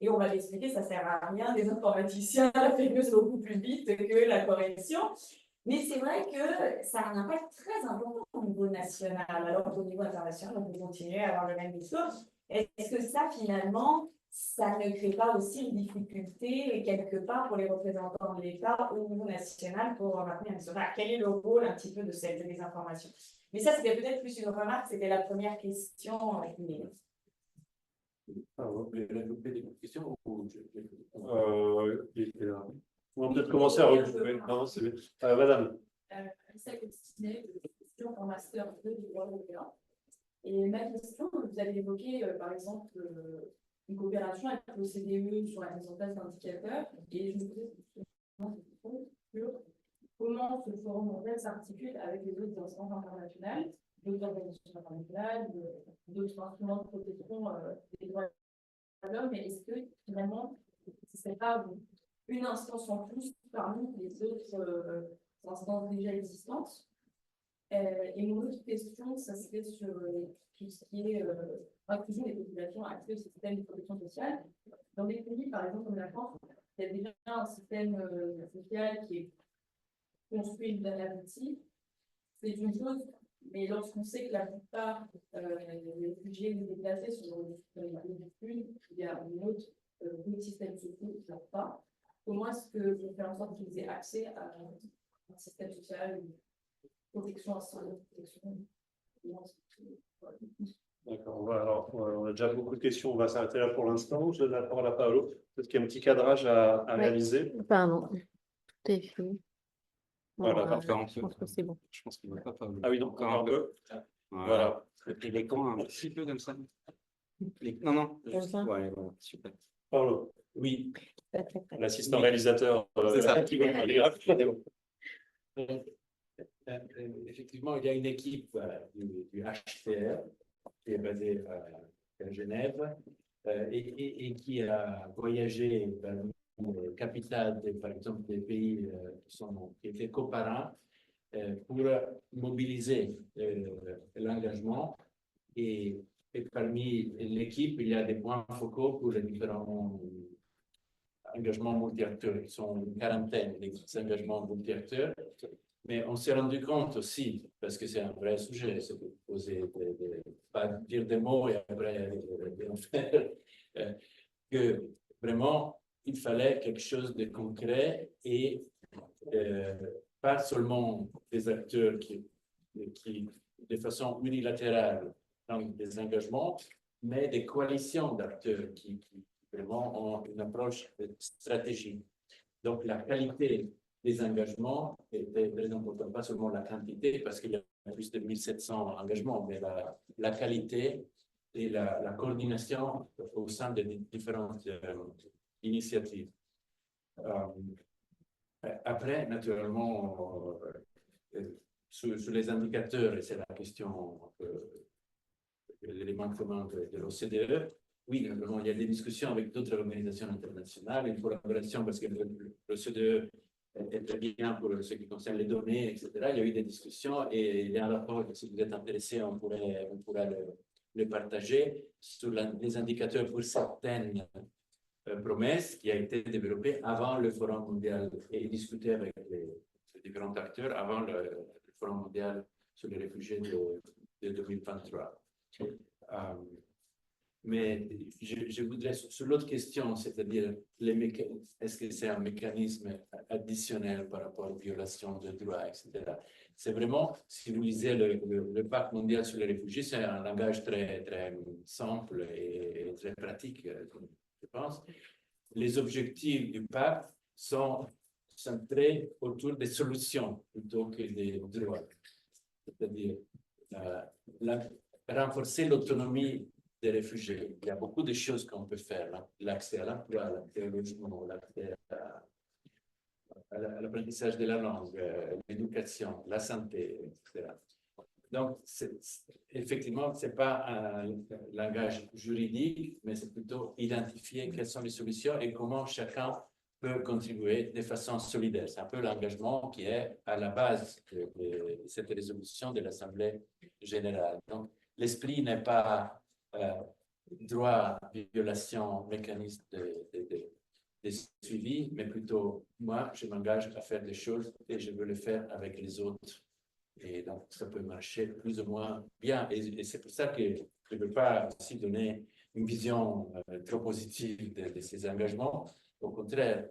Et on va l'expliquer, ça ne sert à rien. Des informaticiens, la fake news beaucoup plus vite que la correction. Mais c'est vrai que ça a un impact très important au niveau national, alors qu'au niveau international, on peut continuer à avoir le même discours. Est-ce que ça, finalement, ça ne crée pas aussi une difficulté, quelque part, pour les représentants de l'État au niveau national pour maintenir une enfin, quel est le rôle un petit peu de cette désinformation? Mais ça, c'était peut-être plus une remarque, c'était la première question. Vous voulez regrouper des questions ou Il était là. On va peut-être commencer à regrouper. Non, c'est bien. Madame. Ça continue en master 2 du droit européen. Et ma question, vous avez évoqué par exemple une coopération avec l'OCDE sur la mise en place d'indicateurs. Et je me posais une question sur comment ce forum mondial s'articule avec les autres instances internationales, d'autres organisations internationales, d'autres instruments de protection des droits de l'homme. Mais est-ce que finalement, ce ne serait pas une instance en plus parmi les autres instances déjà existantes? Et mon autre question, ça serait sur tout ce qui est inclusion des populations accès au système de protection sociale. Dans des pays, par exemple, comme la France, il y a déjà un système social qui est construit bien abouti. C'est une chose, mais lorsqu'on sait que la plupart des réfugiés ou déplacés sont dans les sud, il y a un autre système social qui ne pas. Comment est-ce que vous faites en sorte qu'ils aient accès à un système social, protection à santé, protection. D'accord, alors, on a déjà beaucoup de questions, on va s'arrêter là pour l'instant. Je donne la parole à Paolo. Peut-être qu'il y a un petit cadrage à réaliser. Pardon, tout est fini. Voilà, Je pense que c'est bon. Je pense qu'on ne va pas Paolo. Ah oui, non, encore un peu. Voilà. Et l'écran un petit peu comme ça. Non, non. Comme ça. Ouais, voilà, super. Paolo. Oui. Très, très, très. L'assistant réalisateur. C'est ça. Qui va faire les graphes. Effectivement, il y a une équipe du HCR qui est basée à Genève et qui a voyagé vers les capitales, par exemple, des pays qui étaient coparents pour mobiliser l'engagement. Et parmi l'équipe, il y a des points focaux pour les différents engagements multi-acteurs. Ils sont une quarantaine, les engagements multi-acteurs. Mais on s'est rendu compte aussi, parce que c'est un vrai sujet, c'est de poser, pas dire des mots et après en faire, que vraiment, il fallait quelque chose de concret et pas seulement des acteurs qui, de façon unilatérale, ont des engagements, mais des coalitions d'acteurs qui vraiment ont une approche stratégique. Donc, la qualité des engagements était très importante, pas seulement la quantité, parce qu'il y a plus de 1700 engagements, mais la qualité et la coordination au sein des différentes initiatives. Après, naturellement, sur les indicateurs, et c'est la question, l'élément commun de l'OCDE, oui, il y a des discussions avec d'autres organisations internationales, une collaboration parce que l'OCDE est très bien pour ce qui concerne les données, etc. Il y a eu des discussions et il y a un rapport, si vous êtes intéressé, on pourrait le partager sur les indicateurs pour certaines promesses qui a été développée avant le Forum mondial et discutée avec les différents acteurs avant le Forum mondial sur les réfugiés de 2023. Mais je voudrais, sur l'autre question, c'est-à-dire, est-ce que c'est un mécanisme additionnel par rapport aux violations de droits, etc. C'est vraiment, si vous lisez le Pacte mondial sur les réfugiés, c'est un langage très, très simple et très pratique, je pense. Les objectifs du Pacte sont centrés autour des solutions plutôt que des droits. C'est-à-dire, renforcer l'autonomie des réfugiés. Il y a beaucoup de choses qu'on peut faire. L'accès à l'emploi, l'accès au logement, l'accès à l'apprentissage de la langue, l'éducation, la santé, etc. Donc, effectivement, ce n'est pas un langage juridique, mais c'est plutôt identifier quelles sont les solutions et comment chacun peut contribuer de façon solidaire. C'est un peu l'engagement qui est à la base de cette résolution de l'Assemblée générale. Donc, l'esprit n'est pas droit, violation, mécanisme de suivi, mais plutôt, moi, je m'engage à faire des choses et je veux le faire avec les autres. Et donc, ça peut marcher plus ou moins bien. Et c'est pour ça que je ne veux pas aussi donner une vision trop positive de ces engagements. Au contraire,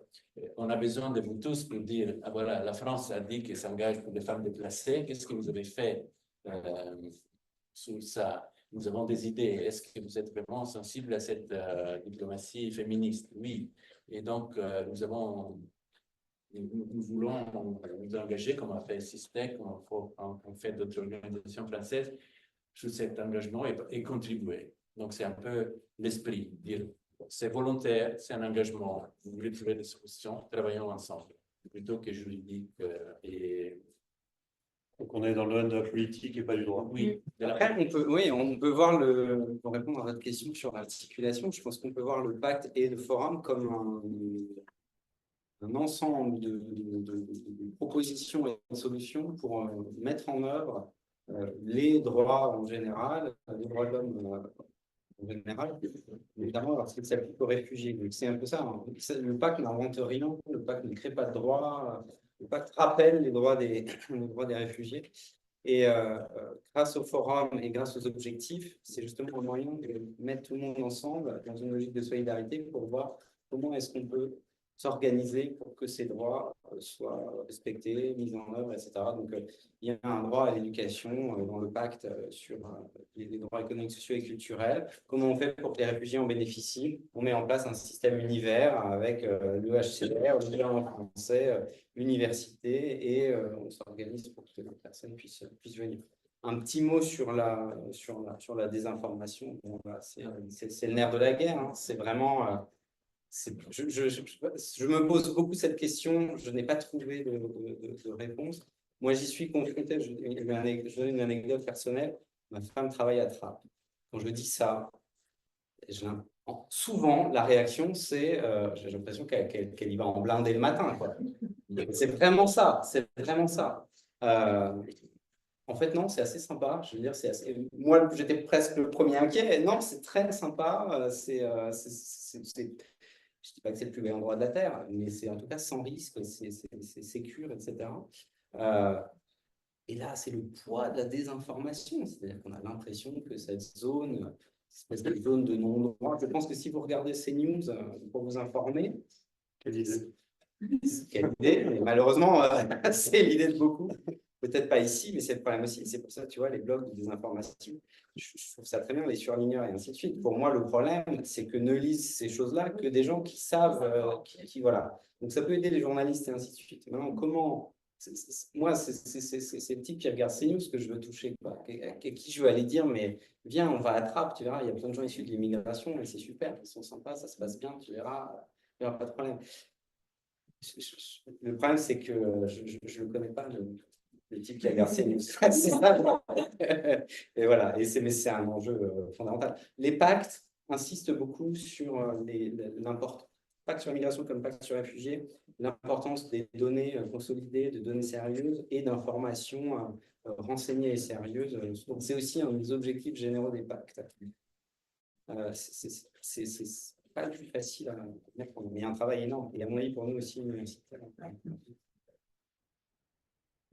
on a besoin de vous tous pour dire, ah, voilà, la France a dit qu'elle s'engage pour les femmes déplacées. Qu'est-ce que vous avez fait sur ça? Nous avons des idées. Est-ce que vous êtes vraiment sensible à cette diplomatie féministe? Oui. Et donc, nous voulons nous engager, comme a fait SISTEC, comme on fait d'autres organisations françaises, sur cet engagement et contribuer. Donc, c'est un peu l'esprit, dire c'est volontaire, c'est un engagement, vous voulez trouver des solutions, travaillons ensemble, plutôt que juridique et... Donc, on est dans le domaine de la politique et pas du droit. Oui. Après, on peut voir pour répondre à votre question sur l'articulation, je pense qu'on peut voir le pacte et le forum comme un ensemble de propositions et de solutions pour mettre en œuvre les droits en général, les droits de l'homme en général, notamment lorsqu'il s'applique aux réfugiés. Donc c'est un peu ça, hein. Le pacte n'invente rien, le pacte ne crée pas de droits, le pacte rappelle les droits des réfugiés. Et grâce au forum et grâce aux objectifs, c'est justement un moyen de mettre tout le monde ensemble dans une logique de solidarité pour voir comment est-ce qu'on peut s'organiser pour que ces droits soient respectés, mis en œuvre, etc. Donc, il y a un droit à l'éducation dans le pacte sur les droits économiques, sociaux et culturels. Comment on fait pour que les réfugiés en bénéficient? On met en place un système univers avec le HCR, le gouvernement français, l'université, et on s'organise pour que les personnes puissent venir. Un petit mot sur la désinformation. Bon, bah, c'est le nerf de la guerre, hein. C'est vraiment... je me pose beaucoup cette question, je n'ai pas trouvé de réponse. Moi, j'y suis confronté. Je donne une anecdote personnelle. Ma femme travaille à Trappes. Quand je dis ça, souvent, la réaction, c'est j'ai l'impression qu'elle y va en blindé le matin, quoi. C'est vraiment ça. C'est vraiment ça. En fait, non, c'est assez sympa. Je veux dire, moi, j'étais presque le premier inquiet. Non, c'est très sympa. Je ne dis pas que c'est le plus bel endroit de la Terre, mais c'est en tout cas sans risque, c'est sécure, etc. Et là, c'est le poids de la désinformation. C'est-à-dire qu'on a l'impression que cette zone, espèce de zone de non-droit, je pense que si vous regardez ces news pour vous informer, Quelle idée. quelle idée, mais malheureusement, c'est l'idée de beaucoup. Peut-être pas ici, mais c'est le problème aussi. C'est pour ça, tu vois, les blogs de désinformation, je trouve ça très bien, les surligneurs et ainsi de suite. Pour moi, le problème, c'est que ne lisent ces choses-là que des gens qui savent, voilà. Donc, ça peut aider les journalistes et ainsi de suite. Maintenant, comment... Moi, c'est le type qui regarde CNews que je veux toucher, quoi. Qui je veux aller dire, mais viens, on va à Trappes, tu verras, il y a plein de gens issus de l'immigration, et c'est super, ils sont sympas, ça se passe bien, tu verras, il n'y aura pas de problème. Le problème, c'est que je ne connais pas, le type qui regarde CNews. C'est ça. Et voilà, mais c'est un enjeu fondamental. Les pactes insistent beaucoup sur l'importance, pacte sur l'immigration comme pacte sur les réfugiés, l'importance des données consolidées, de données sérieuses et d'informations renseignées et sérieuses. Donc, c'est aussi un des objectifs généraux des pactes. C'est pas le plus facile à mettre en œuvre, mais il y a un travail énorme. Et à mon avis, pour nous aussi, universitaires.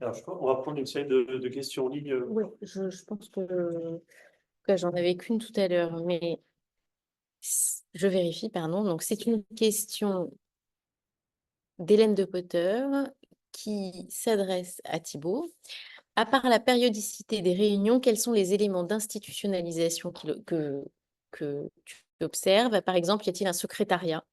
Alors, je crois qu'on va prendre une série de questions en ligne. Oui, je pense que j'en avais qu'une tout à l'heure, mais je vérifie, pardon. Donc, c'est une question d'Hélène de Potter qui s'adresse à Thibault. À part la périodicité des réunions, quels sont les éléments d'institutionnalisation que tu observes? Par exemple, y a-t-il un secrétariat?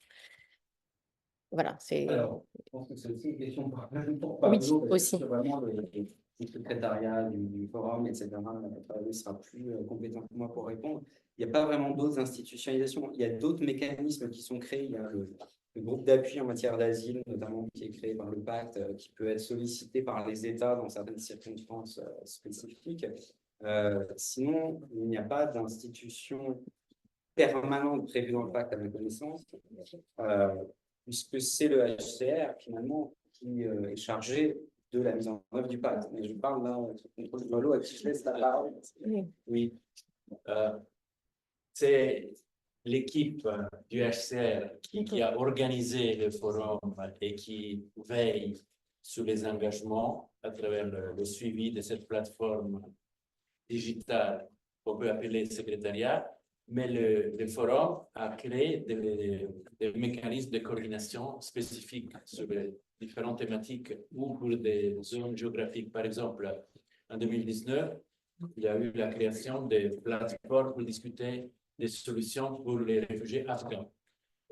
Voilà, c'est... Alors, je pense que c'est aussi une question pour Oui, Pablo, parce que aussi. c'est vraiment le secrétariat du forum, etc. Pablo sera plus compétent que moi pour répondre. Il n'y a pas vraiment d'autres institutionnalisations. Il y a d'autres mécanismes qui sont créés. Il y a le groupe d'appui en matière d'asile, notamment, qui est créé par le pacte, qui peut être sollicité par les États dans certaines circonstances spécifiques. Sinon, il n'y a pas d'institution permanente prévue dans le pacte, à ma connaissance. Puisque c'est le HCR, finalement, qui est chargé de la mise en œuvre du pacte. Mais je parle là, contre Molo, à qui je laisse la parole. Oui. C'est l'équipe du HCR qui a organisé le forum et qui veille sur les engagements à travers le suivi de cette plateforme digitale qu'on peut appeler secrétariat. Mais le forum a créé des mécanismes de coordination spécifiques sur les différentes thématiques ou pour des zones géographiques. Par exemple, en 2019, il y a eu la création des plateformes pour discuter des solutions pour les réfugiés afghans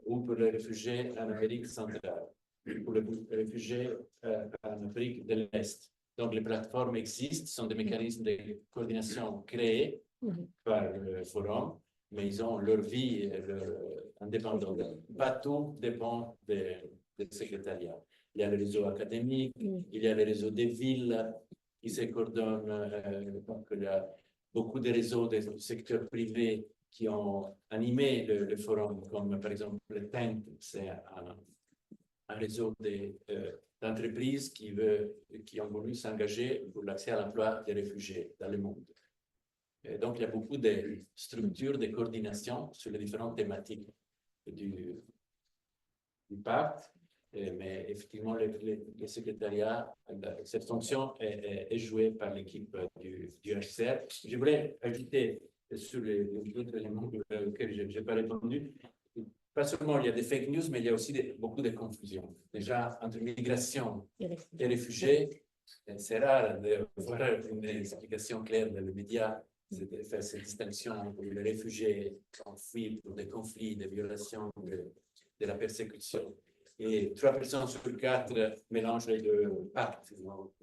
ou pour les réfugiés en Amérique centrale, pour les réfugiés en Afrique de l'Est. Donc, les plateformes existent, sont des mécanismes de coordination créés par le forum, mais ils ont leur vie indépendante. Pas tout dépend des secrétariats. Il y a le réseau académique, il y a le réseau des villes qui se coordonnent. Donc, il y a beaucoup de réseaux du secteur privé qui ont animé le forum, comme par exemple le TENT, c'est un réseau d'entreprises qui ont voulu s'engager pour l'accès à l'emploi des réfugiés dans le monde. Et donc, il y a beaucoup de structures de coordination sur les différentes thématiques du pacte, mais effectivement, le secrétariat, cette fonction est jouée par l'équipe du HCR. Je voulais ajouter sur les autres éléments auxquels je n'ai pas répondu. Pas seulement il y a des fake news, mais il y a aussi beaucoup de confusion. Déjà, entre migration et réfugiés, c'est rare de voir une explication claire dans les médias, de faire cette distinction entre les réfugiés en fuite pour des conflits, des violations, de la persécution. Et 3 personnes sur 4 mélangent les deux pactes.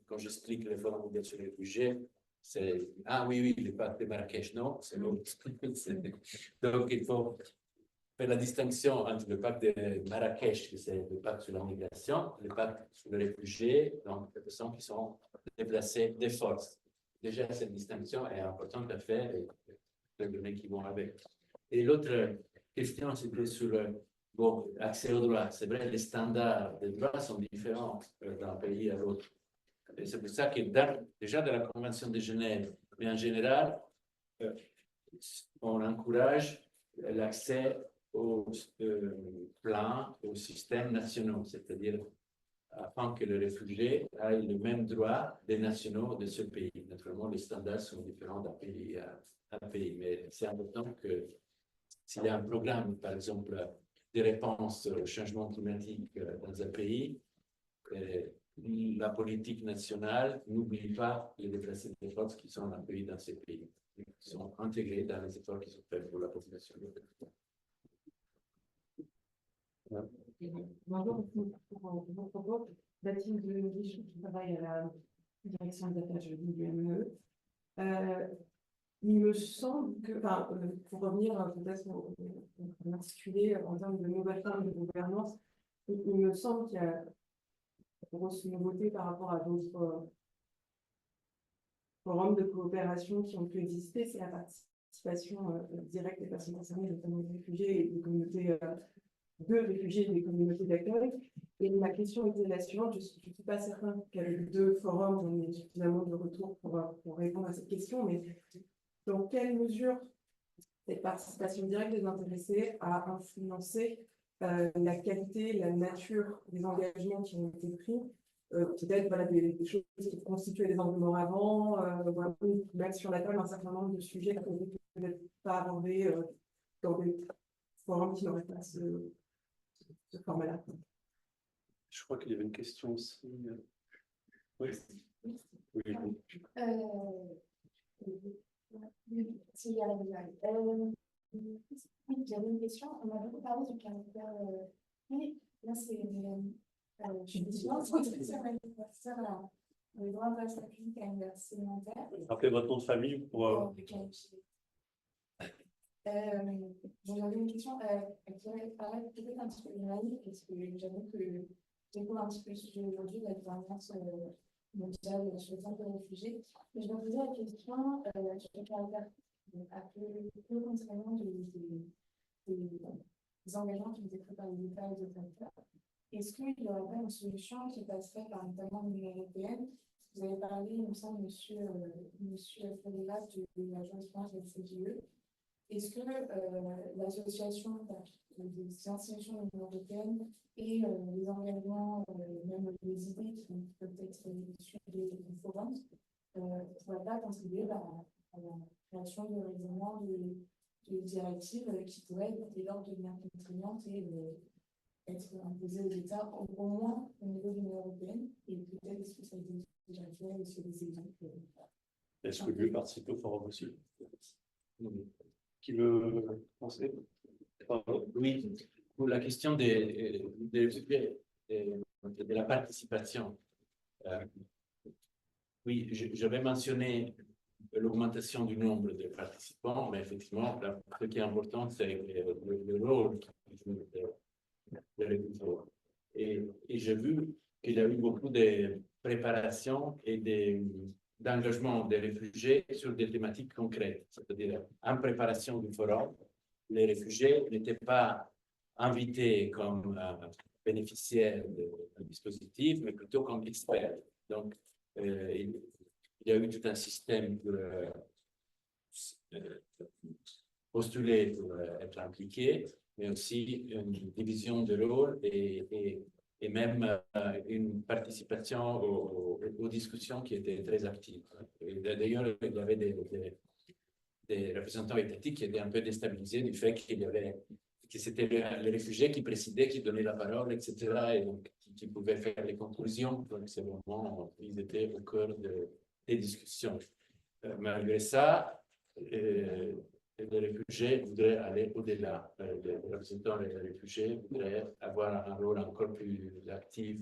Quand j'explique le Forum mondial sur les réfugiés, c'est « Ah oui, le pacte de Marrakech ». Non, c'est l'autre. Donc, il faut faire la distinction entre le pacte de Marrakech, qui c'est le pacte sur la migration, le pacte sur les réfugiés, donc les personnes qui sont déplacer des forces. Déjà, cette distinction est importante à faire et les données qui vont avec. Et l'autre question, c'était sur bon, accès au droit. C'est vrai, les standards de droit sont différents d'un pays à l'autre. Et c'est pour ça que déjà dans la Convention de Genève, mais en général, on encourage l'accès aux plans, aux systèmes nationaux, c'est-à-dire afin que les réfugiés aient le même droit des nationaux de ce pays. Naturellement, les standards sont différents d'un pays à un pays, mais c'est important que s'il y a un programme, par exemple, de réponse au changement climatique dans un pays, la politique nationale n'oublie pas les déplacés de forces qui sont accueillis dans ces pays, qui sont intégrés dans les efforts qui sont faits pour la population. Bonjour, pour vos propos. Baptiste de Guiche, qui travaille à la direction des affaires juridiques du MEE. Il me semble que, enfin, pour revenir peut-être au intitulé en termes de nouvelles formes de gouvernance, il me semble qu'il y a une grosse nouveauté par rapport à d'autres forums de coopération qui ont pu exister, c'est la participation directe des personnes concernées, notamment des réfugiés et des communautés de réfugiés et des communautés d'accueil. Et ma question était la suivante, je ne suis pas certaine qu'avec deux forums, on ait suffisamment de retours pour répondre à cette question, mais dans quelle mesure cette participation directe des intéressés a influencé la qualité, la nature des engagements qui ont été pris, peut-être voilà, des choses qui constituaient des angles morts avant, voilà, mettre sur la table un certain nombre de sujets qui n'ont peut-être pas abordés dans des forums qui n'auraient pas ce format-là. Je crois qu'il y avait une question aussi. Oui. Oui. J'avais une question. On a beaucoup parlé du caractère. Oui, là, c'est. Je suis désolée, c'est le droit de la publique à l'université alimentaire. Rappelez votre nom de famille pour. J'avais une question qui paraît peut-être un petit peu naïve, parce que j'avoue que je découvre un petit peu le sujet aujourd'hui, la gouvernance mondiale sur les centres de réfugiés. Mais je me posais la question sur le caractère un peu contraignant des engagements qui ont été pris par les États et les acteurs. Est-ce qu'il y aurait pas une solution qui passerait par notamment l'Union européenne? Vous avez parlé, il me semble, monsieur Frédéric, de l'Agence France de CGE. Est-ce que l'association des institutions de l'Union européenne et les engagements, même les idées qui peuvent être issues des forums, ne pourraient pas contribuer à la création de règlements de directives qui pourraient, dès lors, devenir contraignantes et être imposées aux États, au moins au niveau de l'Union européenne, et peut-être est-ce que ça a été déjà fait sur des exemples. Est-ce que lui participe au forum aussi? Qui veut penser? Oui, pour la question de la participation. Oui, j'avais mentionné l'augmentation du nombre de participants, mais effectivement, ce qui est important, c'est le rôle de l'équipe. Et j'ai vu qu'il y a eu beaucoup de préparation et d'engagement des réfugiés sur des thématiques concrètes. C'est-à-dire, en préparation du forum, les réfugiés n'étaient pas invités comme bénéficiaires d'un dispositif, mais plutôt comme experts. Donc, il y a eu tout un système pour postuler pour être impliqué, mais aussi une division de rôle et même une participation aux discussions qui étaient très actives. D'ailleurs, il y avait des représentants étatiques qui étaient un peu déstabilisés du fait que c'était les réfugiés qui présidaient, qui donnaient la parole, etc., et donc qui pouvaient faire les conclusions. Donc, c'est vraiment, ils étaient au cœur des discussions. Malgré ça, les réfugiés voudraient aller au-delà. Les représentants des réfugiés voudraient avoir un rôle encore plus actif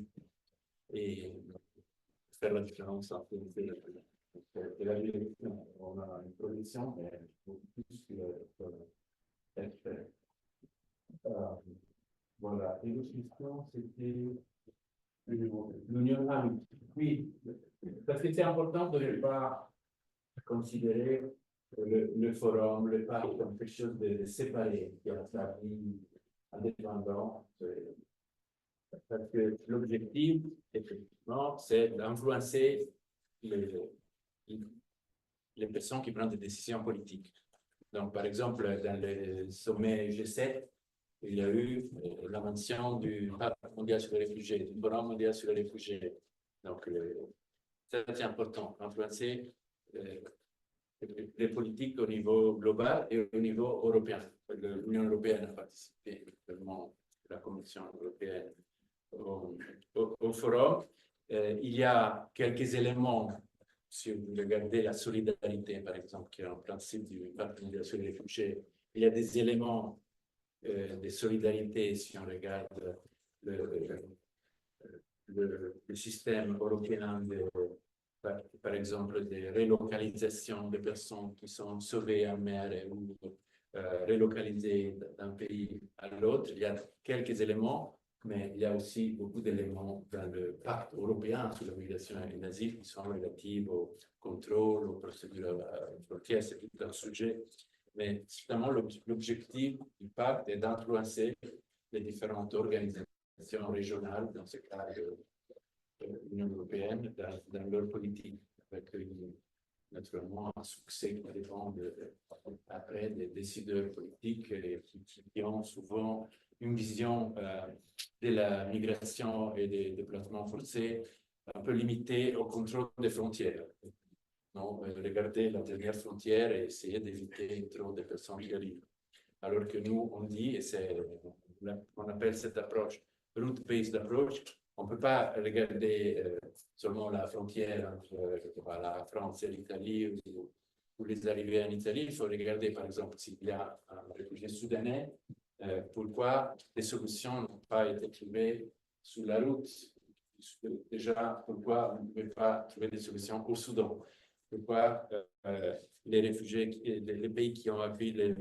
et faire la différence entre les et la direction. On a une production, mais beaucoup plus être fait. Voilà. Et l'autre question, c'était l'Union. Oui, Parce que c'est important de ne pas considérer le forum, le parc comme quelque chose de séparé, qui a sa vie indépendante. Parce que l'objectif, effectivement, c'est d'influencer les personnes qui prennent des décisions politiques. Donc, par exemple, dans le sommet G7, il y a eu la mention du Pacte mondial sur les réfugiés, du Forum mondial sur les réfugiés. Donc, c'est important, influencer les politiques au niveau global et au niveau européen. L'Union européenne a participé, notamment la Commission européenne, au forum. Il y a quelques éléments, si vous regardez la solidarité, par exemple, qui est un principe du Pacte mondial sur les réfugiés, il y a des éléments de solidarité si on regarde le système européen par exemple, des relocalisations de personnes qui sont sauvées en mer ou relocalisées d'un pays à l'autre. Il y a quelques éléments, mais il y a aussi beaucoup d'éléments dans le pacte européen sur la migration et l'asile qui sont relatifs au contrôle, aux procédures frontières. C'est tout un sujet. Mais justement, l'objectif du pacte est d'influencer les différentes organisations régionales, dans ce cas l'Union européenne, dans leur politique, avec naturellement un succès qui dépend après des décideurs politiques qui ont souvent une vision de la migration et des déplacements forcés un peu limitée au contrôle des frontières. Non, regarder la dernière frontière et essayer d'éviter trop de personnes qui arrivent. Alors que nous, on dit, et on appelle cette approche route-based approach, on ne peut pas regarder seulement la frontière entre la France et l'Italie ou les arrivées en Italie. Il faut regarder, par exemple, s'il y a un réfugié soudanais, pourquoi les solutions n'ont pas été trouvées sur la route. Déjà, pourquoi on ne peut pas trouver des solutions au Soudan? Pourquoi les réfugiés, les pays qui ont accueilli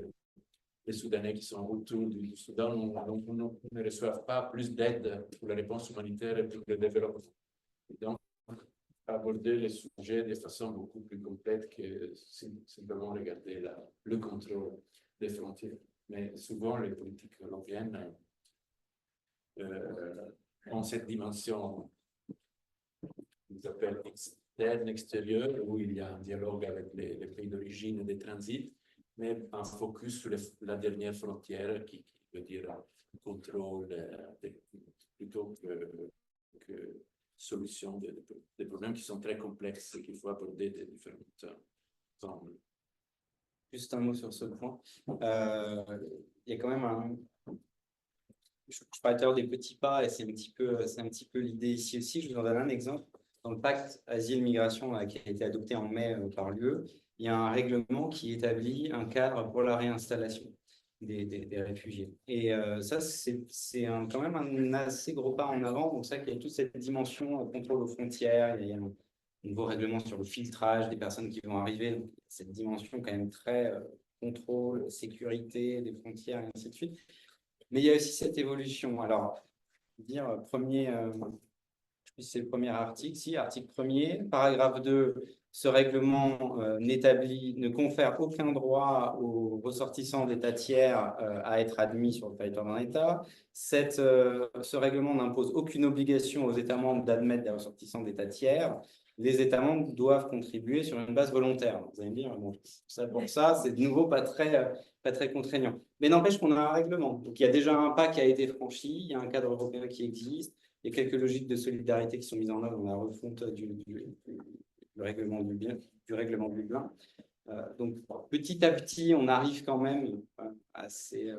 les Soudanais qui sont autour du Soudan ne reçoivent pas plus d'aide pour la réponse humanitaire et pour le développement. Et donc, aborder les sujets de façon beaucoup plus complète que simplement regarder le contrôle des frontières. Mais souvent, les politiques européennes ont cette dimension qu'ils appellent externe, extérieure, où il y a un dialogue avec les pays d'origine et des transits, mais un focus sur la dernière frontière qui veut dire contrôle plutôt que solution des problèmes qui sont très complexes et qu'il faut aborder de différentes angles. Juste un mot sur ce point. Il y a quand même je parlais tout à l'heure des petits pas et c'est un petit peu l'idée ici aussi. Je vous en donne un exemple. Dans le pacte Asile-Migration qui a été adopté en mai par l'UE, il y a un règlement qui établit un cadre pour la réinstallation des réfugiés. Et ça, c'est quand même un assez gros pas en avant. Donc, ça, qu'il y a toute cette dimension contrôle aux frontières, il y a un nouveau règlement sur le filtrage des personnes qui vont arriver. Donc, cette dimension quand même très contrôle, sécurité des frontières et ainsi de suite. Mais il y a aussi cette évolution. Alors, dire c'est le premier article. Si, article 1er, paragraphe 2, ce règlement ne confère aucun droit aux ressortissants d'États tiers à être admis sur le territoire d'un État. Ce règlement n'impose aucune obligation aux États membres d'admettre des ressortissants d'États tiers. Les États membres doivent contribuer sur une base volontaire. Vous allez me dire, bon, pour ça, c'est de nouveau pas très contraignant. Mais n'empêche qu'on a un règlement. Donc, il y a déjà un pas qui a été franchi, il y a un cadre européen qui existe. Il y a quelques logiques de solidarité qui sont mises en œuvre dans la refonte du règlement du Dublin. Donc, petit à petit, on arrive quand même à ces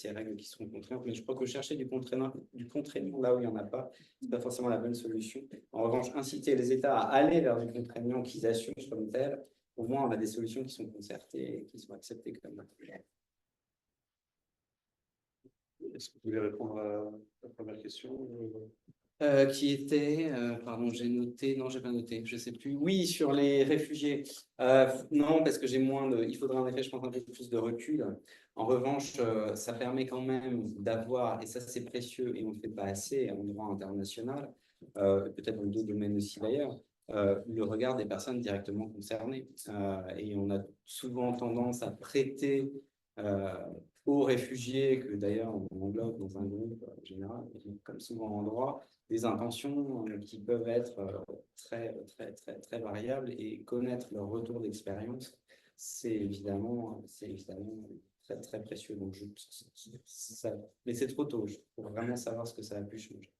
règles qui seront contraignantes. Mais je crois que chercher du contraignant là où il n'y en a pas, ce n'est pas forcément la bonne solution. En revanche, inciter les États à aller vers du contraignant qu'ils assument comme tel, au moins on a des solutions qui sont concertées et qui sont acceptées comme tel. Est-ce que vous voulez répondre à la première question qui était, pardon, j'ai noté, non, j'ai pas noté, je sais plus. Oui, sur les réfugiés. Non, parce que j'ai il faudrait en effet, je pense, un peu plus de recul. En revanche, ça permet quand même d'avoir, et ça c'est précieux et on ne le fait pas assez en droit international, peut-être dans d'autres domaines aussi d'ailleurs, le regard des personnes directement concernées. Et on a souvent tendance à prêter aux réfugiés, que d'ailleurs on englobe dans un groupe général, comme souvent en droit, des intentions qui peuvent être très variables, et connaître leur retour d'expérience, c'est évidemment très précieux. Donc mais c'est trop tôt pour vraiment savoir ce que ça a pu changer.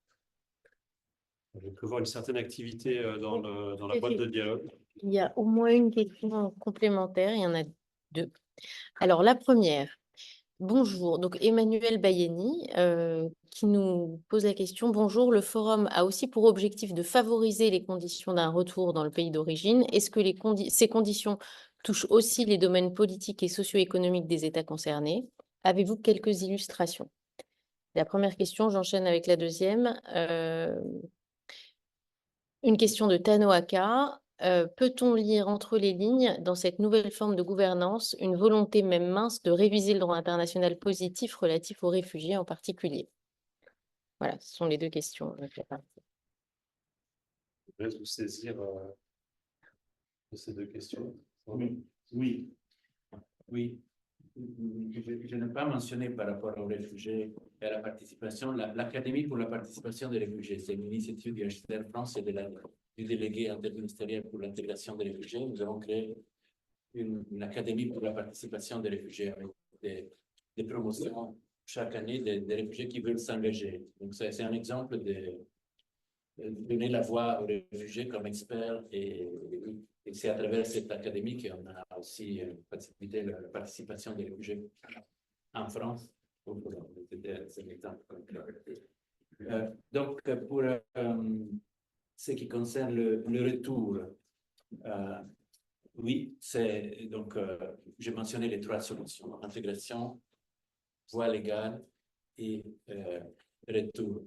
Je prévois une certaine activité dans la boîte de dialogue. Il y a au moins une question complémentaire, il y en a deux. Alors, la première, bonjour, donc Emmanuel Bayeni qui nous pose la question. Bonjour, le forum a aussi pour objectif de favoriser les conditions d'un retour dans le pays d'origine. Est-ce que ces conditions touchent aussi les domaines politiques et socio-économiques des États concernés? Avez-vous quelques illustrations? La première question, j'enchaîne avec la deuxième. Une question de Tano Aka. Peut-on lire entre les lignes, dans cette nouvelle forme de gouvernance, une volonté même mince de réviser le droit international positif relatif aux réfugiés en particulier? Voilà, ce sont les deux questions. Je vais vous saisir de ces deux questions. Oui. Je n'ai pas mentionné par rapport aux réfugiés et à la participation, l'Académie pour la participation des réfugiés. C'est une initiative du HCR France et du délégué interministériel pour l'intégration des réfugiés. Nous avons créé une académie pour la participation des réfugiés avec des promotions chaque année des réfugiés qui veulent s'engager. Donc, c'est un exemple de donner la voix aux réfugiés comme experts, et c'est à travers cette académie qu'on a aussi facilité la participation des réfugiés en France. C'est un exemple concret. Donc, pour ce qui concerne le retour, oui, c'est donc, j'ai mentionné les trois solutions: intégration, voie légale et retour.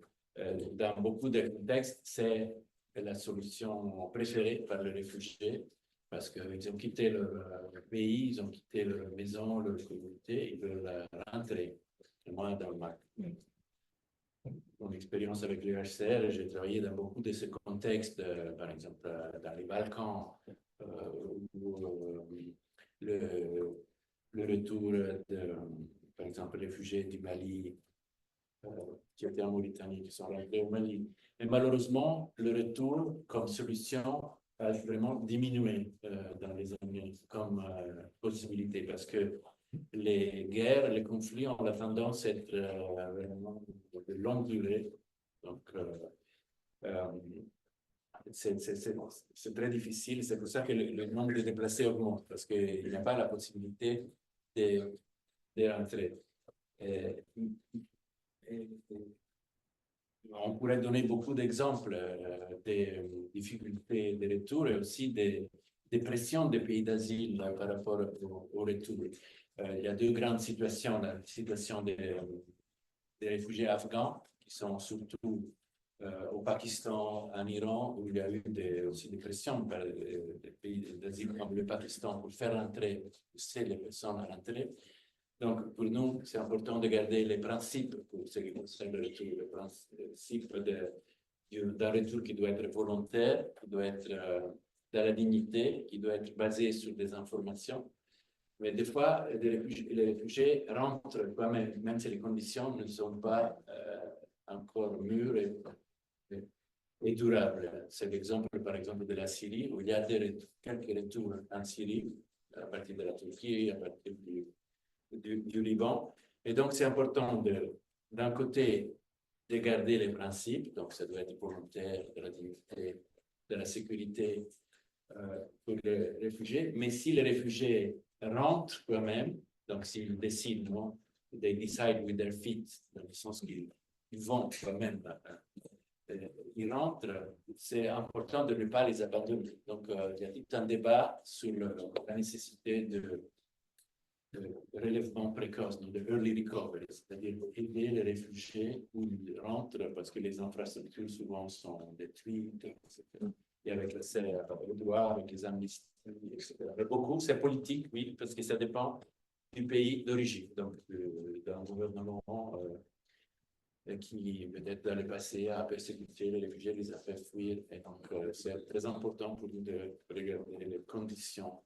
Dans beaucoup de contextes, c'est la solution préférée par les réfugiés, parce qu'ils ont quitté leur pays, ils ont quitté leur maison, leur communauté, ils veulent rentrer. Et moi, dans mon expérience avec le HCR, j'ai travaillé dans beaucoup de ces contextes, par exemple dans les Balkans, où le retour par exemple, réfugiés du Mali, qui étaient en Mauritanie, qui sont rentrés au Mali. Mais malheureusement, le retour comme solution a vraiment diminué dans les années comme possibilité, parce que les guerres, les conflits ont la tendance à être vraiment de longue durée. Donc, c'est très difficile. C'est pour ça que le nombre de déplacés augmente, parce qu'il n'y a pas la possibilité de rentrer. On pourrait donner beaucoup d'exemples des difficultés de retour et aussi des pressions des pays d'asile par rapport au retour. Il y a deux grandes situations. La situation des réfugiés afghans, qui sont surtout au Pakistan, en Iran, où il y a eu aussi des pressions par des pays d'asile comme le Pakistan pour faire rentrer, pousser les personnes à rentrer. Donc, pour nous, c'est important de garder les principes pour ce qui concerne le retour, le principe d'un retour qui doit être volontaire, qui doit être dans la dignité, qui doit être basé sur des informations. Mais des fois, les réfugiés rentrent quand même si les conditions ne sont pas encore mûres et durables. C'est l'exemple, par exemple, de la Syrie, où il y a quelques retours en Syrie, à partir de la Turquie, à partir du Liban. Et donc, c'est important d'un côté, de garder les principes, donc ça doit être volontaire, de la dignité, de la sécurité pour les réfugiés, mais si les réfugiés rentrent quand même, donc s'ils décident, they decide with their feet, dans le sens qu'ils vont quand même, ils rentrent, c'est important de ne pas les abandonner. Donc, il y a tout un débat sur la nécessité de relèvement précoce, de early recovery, c'est-à-dire aider les réfugiés où ils rentrent, parce que les infrastructures souvent sont détruites, etc. Et avec l'accès au droit, avec les amnisties, etc. Mais beaucoup, c'est politique, oui, parce que ça dépend du pays d'origine, donc d'un gouvernement qui, peut-être dans le passé, a persécuté les réfugiés, les a fait fuir. Et donc, c'est très important pour nous de regarder les conditions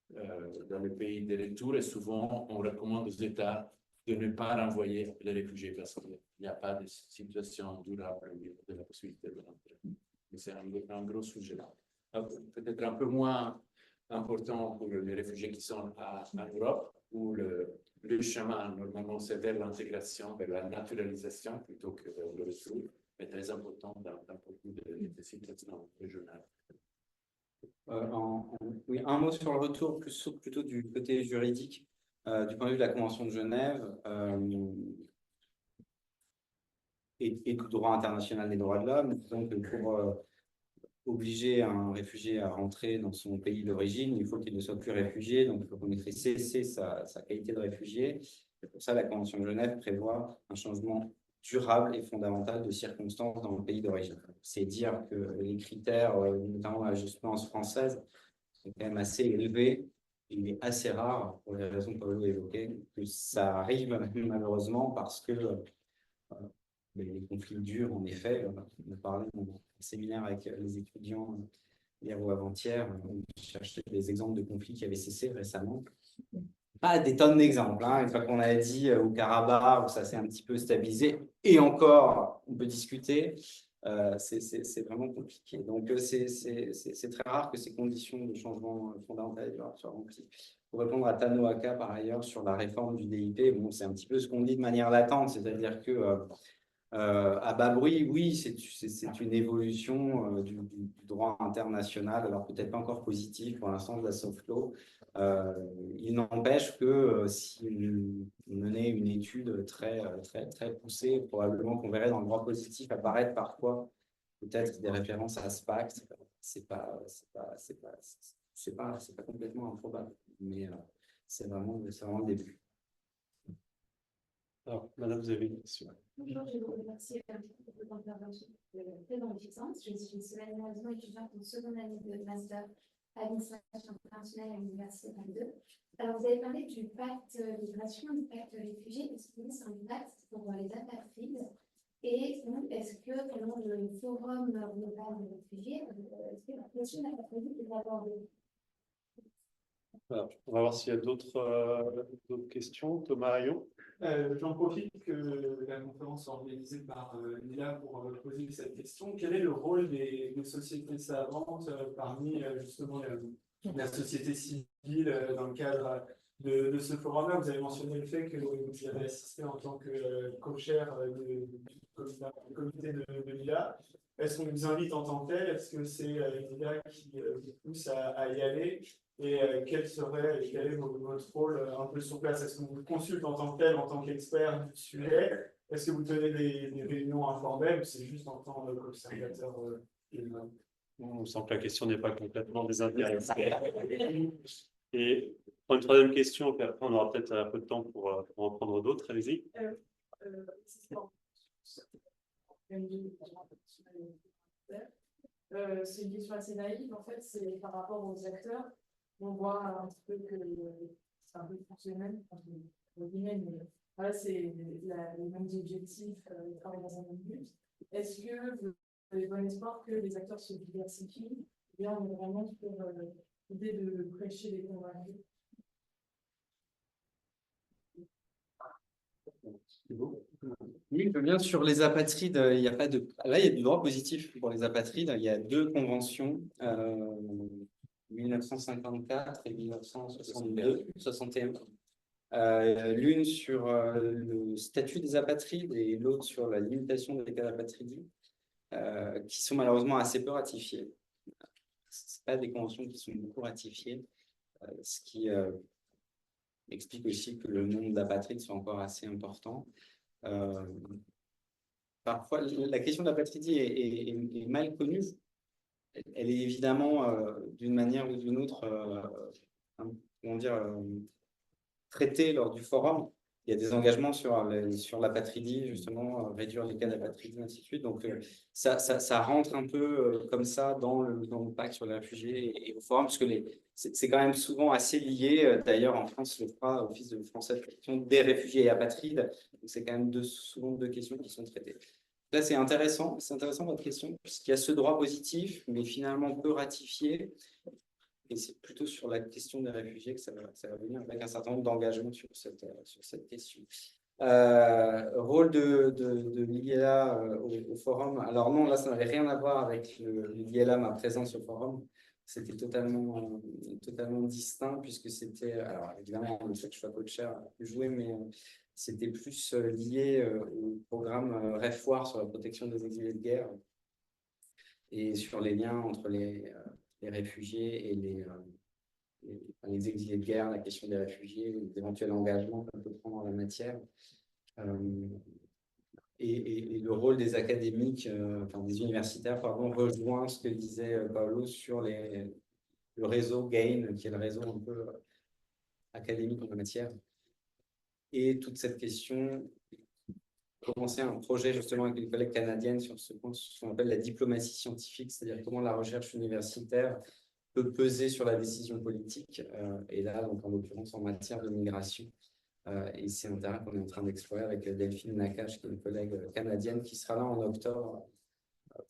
dans le pays de retour. Et souvent, on recommande aux États de ne pas renvoyer les réfugiés parce qu'il n'y a pas de situation durable de la possibilité de rentrer. Mais c'est un gros sujet. Peut-être un peu moins important pour les réfugiés qui sont en Europe, où le chemin, normalement, c'est vers l'intégration, vers la naturalisation plutôt que vers le retour, mais très important dans beaucoup de situations régionales. Oui, un mot sur le retour, plutôt du côté juridique, du point de vue de la Convention de Genève et du droit international des droits de l'homme. Donc, pour obliger un réfugié à rentrer dans son pays d'origine, il faut qu'il ne soit plus réfugié, donc il faut qu'on ait fait cesser sa qualité de réfugié. Et pour ça, la Convention de Genève prévoit un changement durable et fondamental de circonstances dans le pays d'origine. C'est dire que les critères, notamment la jurisprudence française, sont quand même assez élevés. Il est assez rare, pour les raisons que Paolo évoquait, que ça arrive malheureusement parce que les conflits durent, en effet. On a parlé dans un séminaire avec les étudiants hier ou avant-hier. On cherchait des exemples de conflits qui avaient cessé récemment. Pas des tonnes d'exemples. Une fois qu'on a dit au Karabakh, où ça s'est un petit peu stabilisé, et encore, on peut discuter, c'est vraiment compliqué. Donc, c'est très rare que ces conditions de changement fondamental soient remplies. Pour répondre à Tano Aka, par ailleurs, sur la réforme du DIP, bon, c'est un petit peu ce qu'on dit de manière latente, c'est-à-dire que à bas bruit, oui, c'est une évolution du droit international, alors peut-être pas encore positif pour l'instant de la soft law. Il n'empêche que si on menait une étude très poussée, probablement qu'on verrait dans le droit positif apparaître parfois peut-être des références à ce pacte. C'est pas complètement improbable, mais c'est vraiment le début. Alors, madame, vous avez une question. Bonjour, je vous remercie pour votre intervention très enrichissante. Je suis Solène Mazon, étudiante en seconde année de master administration internationale à l'Université Paris 2. Alors, vous avez parlé du pacte migration, du pacte réfugiés. Est-ce que c'est un pacte pour les apatrides? Et est-ce que, selon le forum global des réfugiés, est-ce que la question de l'apatride est abordée? Alors, on va voir s'il y a d'autres questions. Thomas Rayon. J'en profite que la conférence organisée par Nila pour poser cette question. Quel est le rôle des sociétés savantes parmi justement la société civile dans le cadre de ce forum-là? Vous avez mentionné le fait que vous avez assisté en tant que co-chair du comité de Nila. Est-ce qu'on vous invite en tant que tel? Est-ce que c'est Nila qui vous pousse à y aller? Et quel est votre rôle un peu sur place? Est-ce qu'on vous consulte en tant que tel, en tant qu'expert du sujet? Est-ce que vous tenez des réunions informelles ou c'est juste en tant qu'observateur? On sent que la question n'est pas complètement désintéressée. Et pour une troisième question, puis après on aura peut-être un peu de temps pour en prendre d'autres. Allez-y. C'est une question assez naïve, en fait, c'est par rapport aux acteurs. On voit un petit peu que c'est un peu fonctionnel, mais voilà, c'est les mêmes objectifs, ils travaillent dans un même but. Est-ce que vous avez bon espoir que les acteurs se diversifient? Et bien, on est vraiment sur l'idée de prêcher les convaincus. Oui, bien sur les apatrides, il n'y a pas de. Là, il y a du droit positif pour les apatrides. Il y a deux conventions, 1954 et 1961. L'une sur le statut des apatrides et l'autre sur la limitation des cas d'apatridie, qui sont malheureusement assez peu ratifiées. Ce pas des conventions qui sont beaucoup ratifiées, ce qui explique aussi que le nombre d'apatrides soit encore assez important. Parfois, la question de l'apatridie est mal connue. Elle est évidemment, d'une manière ou d'une autre, traitée lors du forum, il y a des engagements sur l'apatridie, justement, réduire les cas d'apatridie, ainsi de suite. Donc, ça rentre un peu comme ça dans le pacte sur les réfugiés et au forum, parce que c'est quand même souvent assez lié. D'ailleurs, en France, le FRA, Office de français de protection des réfugiés et apatrides, c'est quand même souvent deux questions qui sont traitées. Là, c'est intéressant votre question, puisqu'il y a ce droit positif, mais finalement peu ratifié. Et c'est plutôt sur la question des réfugiés que ça va venir, avec un certain nombre d'engagements sur cette question. Rôle de Miguela au forum. Alors non, là, ça n'avait rien à voir avec Miguela, ma présence au forum. C'était totalement distinct, puisque c'était, alors évidemment, le fait que je sois coacher a pu jouer, mais c'était plus lié au programme REFWAR sur la protection des exilés de guerre et sur les liens entre les réfugiés et les exilés de guerre, la question des réfugiés, les éventuels engagements qu'on peut prendre en la matière. Et le rôle des académiques, des universitaires, rejoint ce que disait Paolo sur le réseau GAIN, qui est le réseau un peu académique en la matière. Et toute cette question, commencer un projet justement avec une collègue canadienne sur ce qu'on appelle la diplomatie scientifique, c'est-à-dire comment la recherche universitaire peut peser sur la décision politique, et là, donc, en l'occurrence, en matière de migration. Et c'est un terrain qu'on est en train d'explorer avec Delphine Nakache, qui est une collègue canadienne, qui sera là en octobre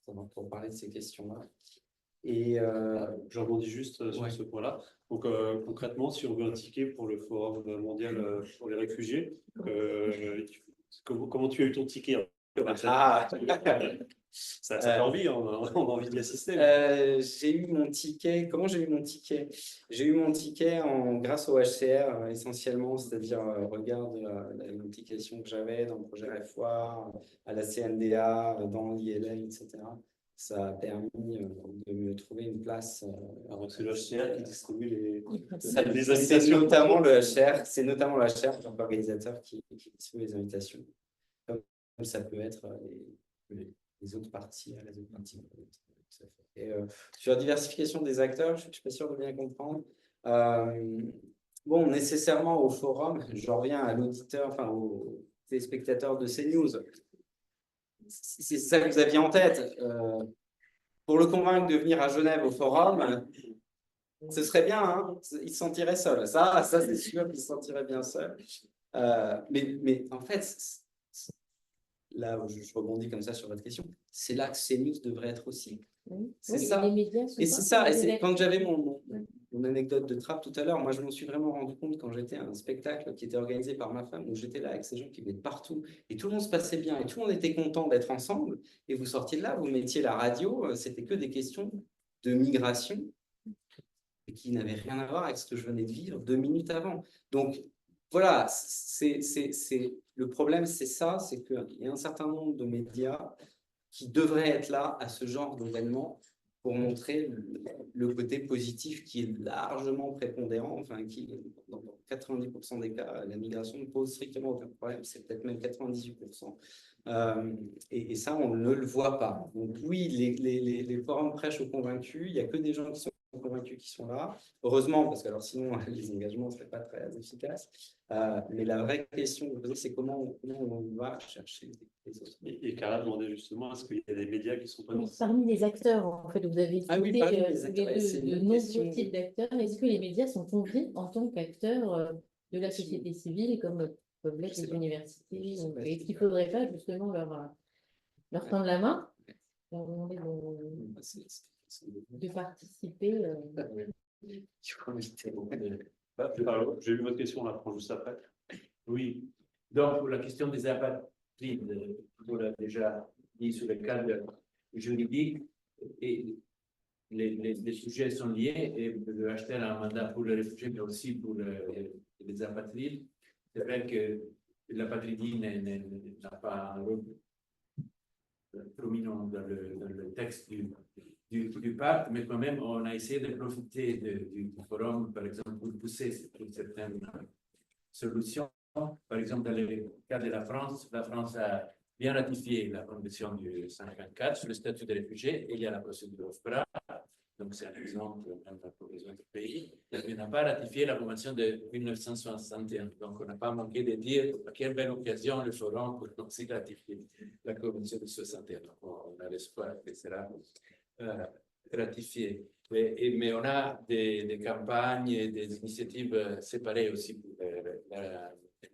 pour parler de ces questions-là. Et je rebondis juste sur ce point-là. Donc, concrètement, si on veut un ticket pour le Forum mondial pour les réfugiés, comment tu as eu ton ticket? Ça fait envie, on a envie d'y assister. J'ai eu mon ticket. Comment j'ai eu mon ticket? J'ai eu mon ticket grâce au HCR essentiellement, c'est-à-dire regard de la multiplication que j'avais dans le projet REFWAR, à la CNDA, dans l'ILM, etc. Ça a permis de me trouver une place. Alors, c'est le HCR qui distribue les invitations. C'est notamment le HCR, donc l'organisateur qui distribue les invitations. Comme ça peut être les autres parties. Et, sur la diversification des acteurs, je ne suis pas sûr de bien comprendre. Bon, nécessairement au forum, j'en reviens à l'auditeur, aux téléspectateurs de CNews. C'est ça que vous aviez en tête. Pour le convaincre de venir à Genève au forum, ce serait bien, hein, il se sentirait seul. Ça c'est sûr qu'il se sentirait bien seul. Mais en fait, là où je rebondis comme ça sur votre question, c'est là que CNews devrait être aussi. C'est ça. Et c'est ça. Et quand j'avais mon anecdote de trappe tout à l'heure, moi je m'en suis vraiment rendu compte quand j'étais à un spectacle qui était organisé par ma femme, où j'étais là avec ces gens qui venaient de partout, et tout le monde se passait bien, et tout le monde était content d'être ensemble, et vous sortiez de là, vous mettiez la radio, c'était que des questions de migration, qui n'avaient rien à voir avec ce que je venais de vivre 2 minutes avant. Donc voilà, le problème c'est ça, c'est qu'il y a un certain nombre de médias qui devraient être là à ce genre d'événement pour montrer le côté positif qui est largement prépondérant, qui, dans 90% des cas, la migration ne pose strictement aucun problème, c'est peut-être même 98%. Et ça, on ne le voit pas. Donc oui, les forums prêchent aux convaincus, il n'y a que des gens qui sont convaincus qui sont là. Heureusement, parce que alors sinon, les engagements ne seraient pas très efficaces. Mais la vraie question que vous posez, c'est comment on va chercher les autres. Et Carla demandait justement, est-ce qu'il y a des médias qui sont pas... Parmi les acteurs, en fait, vous avez cité de nombreux types d'acteurs. Est-ce que les médias sont compris en tant qu'acteurs de la société civile, comme peuvent l'être les universités? Est-ce qu'il ne faudrait pas justement leur tendre la main, leur demander de participer J'ai vu votre question, on la prend juste après. Oui, donc pour la question des apatrides, on l'a déjà dit sur le cadre juridique, et les sujets sont liés, et le HCR a un mandat pour les réfugiés, mais aussi pour les apatrides. C'est vrai que l'apatridie n'a pas un rôle prominent dans le texte du pacte, mais quand même, on a essayé de profiter du forum, par exemple, pour pousser certaines solutions. Par exemple, dans le cas de la France a bien ratifié la convention du 54 sur le statut des réfugiés, et il y a la procédure OFPRA. Donc, c'est un exemple les autres pays, mais n'a pas ratifié la Convention de 1961. Donc, on n'a pas manqué de dire à quelle belle occasion le forum pour aussi ratifier la Convention de 61. Donc, on a l'espoir que ça sera ratifié. Mais on a des campagnes et des initiatives séparées aussi pour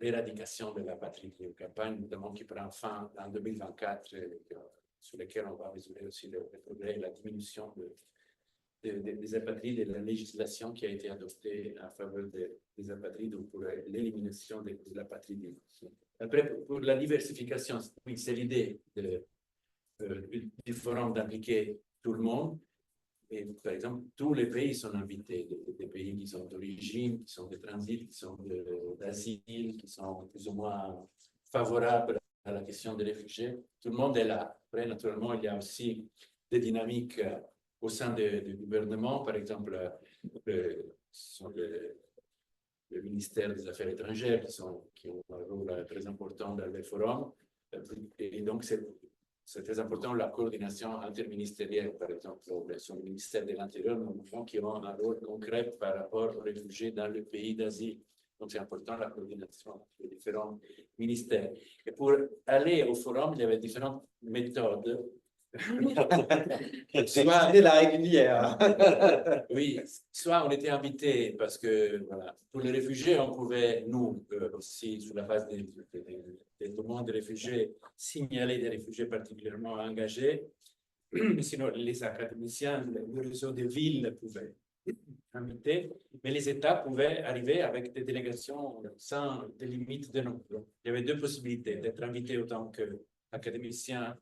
l'éradication de la patrie. Une campagne notamment qui prend fin en 2024, sur laquelle on va mesurer aussi le progrès et la diminution des apatrides et de la législation qui a été adoptée en faveur des apatrides ou pour l'élimination de l'apatridie. Après, pour la diversification, oui, c'est l'idée du forum d'impliquer tout le monde. Et, par exemple, tous les pays sont invités, des pays qui sont d'origine, qui sont de transit, qui sont d'asile, qui sont plus ou moins favorables à la question des réfugiés. Tout le monde est là. Après, naturellement, il y a aussi des dynamiques au sein du gouvernement. Par exemple, le ministère des Affaires étrangères qui ont un rôle très important dans le forum. Et donc, c'est très important la coordination interministérielle, par exemple, sur le ministère de l'Intérieur, qui ont un rôle concret par rapport aux réfugiés dans le pays d'asile. Donc, c'est important la coordination des différents ministères. Et pour aller au forum, il y avait différentes méthodes. Soit la régulière. Oui, soit on était invité parce que, voilà, pour les réfugiés, on pouvait, nous aussi, sur la base des demandes de réfugiés, signaler des réfugiés particulièrement engagés. Sinon, les académiciens, le réseau des villes pouvaient inviter, mais les États pouvaient arriver avec des délégations sans des limites de nombre. Il y avait deux possibilités, d'être invité autant qu'académicien,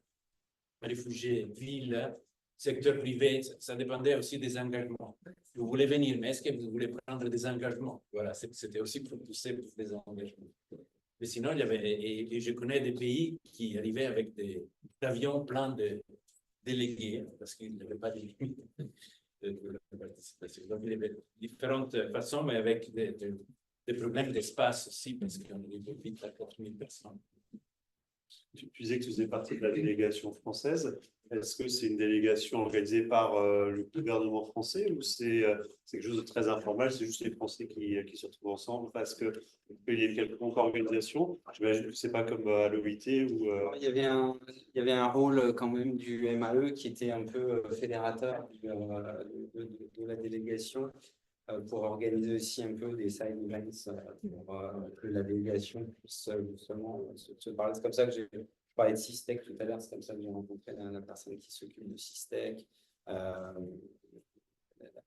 réfugiés, ville, secteur privé, ça dépendait aussi des engagements. Vous voulez venir, mais est-ce que vous voulez prendre des engagements? Voilà, c'était aussi pour pousser pour des engagements. Mais sinon, il y avait, et je connais des pays qui arrivaient avec des avions pleins de délégués, parce qu'il n'y avait pas de limite de la participation. Donc, il y avait différentes façons, mais avec des problèmes d'espace aussi, parce qu'on est vite à 4000 personnes. Tu disais que tu faisais partie de la délégation française. Est-ce que c'est une délégation organisée par le gouvernement français ou c'est quelque chose de très informel, c'est juste les Français qui se retrouvent ensemble parce qu'il y a une quelconque organisation? J'imagine que ce n'est pas comme à l'OIT ou… Il y avait un rôle quand même du MAE qui était un peu fédérateur de la délégation pour organiser aussi un peu des side events pour que la délégation puisse justement se parler. C'est comme ça que j'ai parlé de Systec tout à l'heure, c'est comme ça que j'ai rencontré la personne qui s'occupe de Systec, la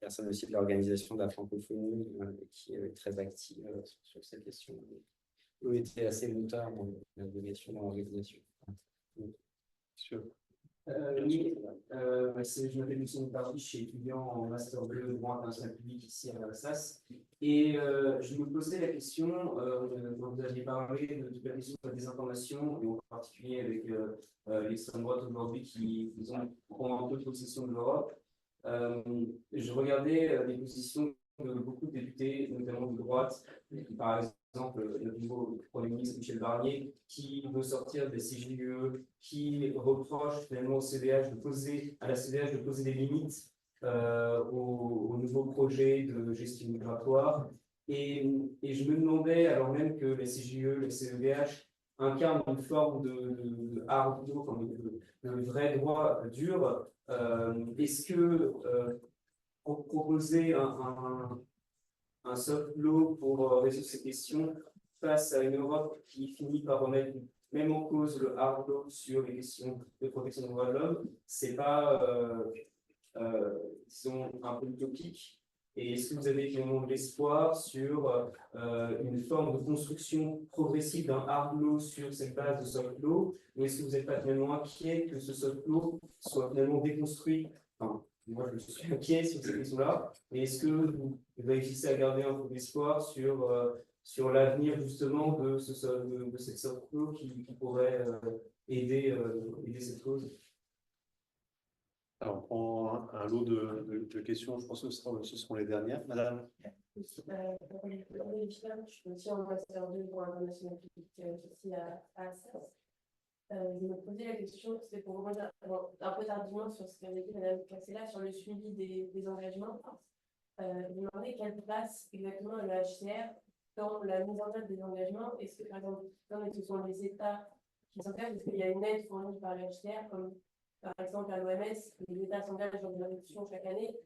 personne aussi de l'organisation de la francophonie qui est très active sur ces questions. Eux étaient assez moteurs dans la délégation, dans l'organisation. Sûr. Oui, je m'appelle Lucien Pardi, je suis étudiant en Master 2 droit international public ici à la SAS. Et je me posais la question, quand vous aviez parlé de toute la question de la désinformation, et en particulier avec l'extrême droite aujourd'hui qui prend un peu possession de l'Europe, je regardais les positions de beaucoup de députés, notamment de droite, par exemple le nouveau Premier ministre Michel Barnier, qui veut sortir des CJUE, qui reproche finalement à la CEDH de poser des limites au nouveau projet de gestion migratoire. Et je me demandais, alors même que les CJUE, les CEDH incarnent une forme de hard law, de vrai droit dur, est-ce que proposer un soft law pour résoudre ces questions face à une Europe qui finit par remettre même en cause le hard law sur les questions de protection des droits de l'homme, c'est pas, disons, un peu utopique? Et est-ce que vous avez finalement de l'espoir sur une forme de construction progressive d'un hard law sur cette base de soft law, ou est-ce que vous n'êtes pas finalement inquiet que ce soft law soit finalement déconstruit? Enfin, moi, je suis inquiet sur ces questions-là. Et est-ce que vous réussissez à garder un peu d'espoir sur l'avenir justement de cette soft law qui pourrait aider cette cause? Alors, on prend un lot de questions, je pense que ce seront les dernières. Madame. Je suis aussi en master 2 pour international public ici à Assas. Je me posais la question, c'est pour revenir un peu tardivement sur ce qu'avait dit Mme Cassella sur le suivi des engagements. je me demandais quelle place exactement le HCR dans la mise en œuvre des engagements. Est-ce que, par exemple, quand ce sont les États qui s'engagent, est-ce qu'il y a une aide fournie par le HCR, comme par exemple à l'OMS, les États s'engagent dans une réduction chaque année,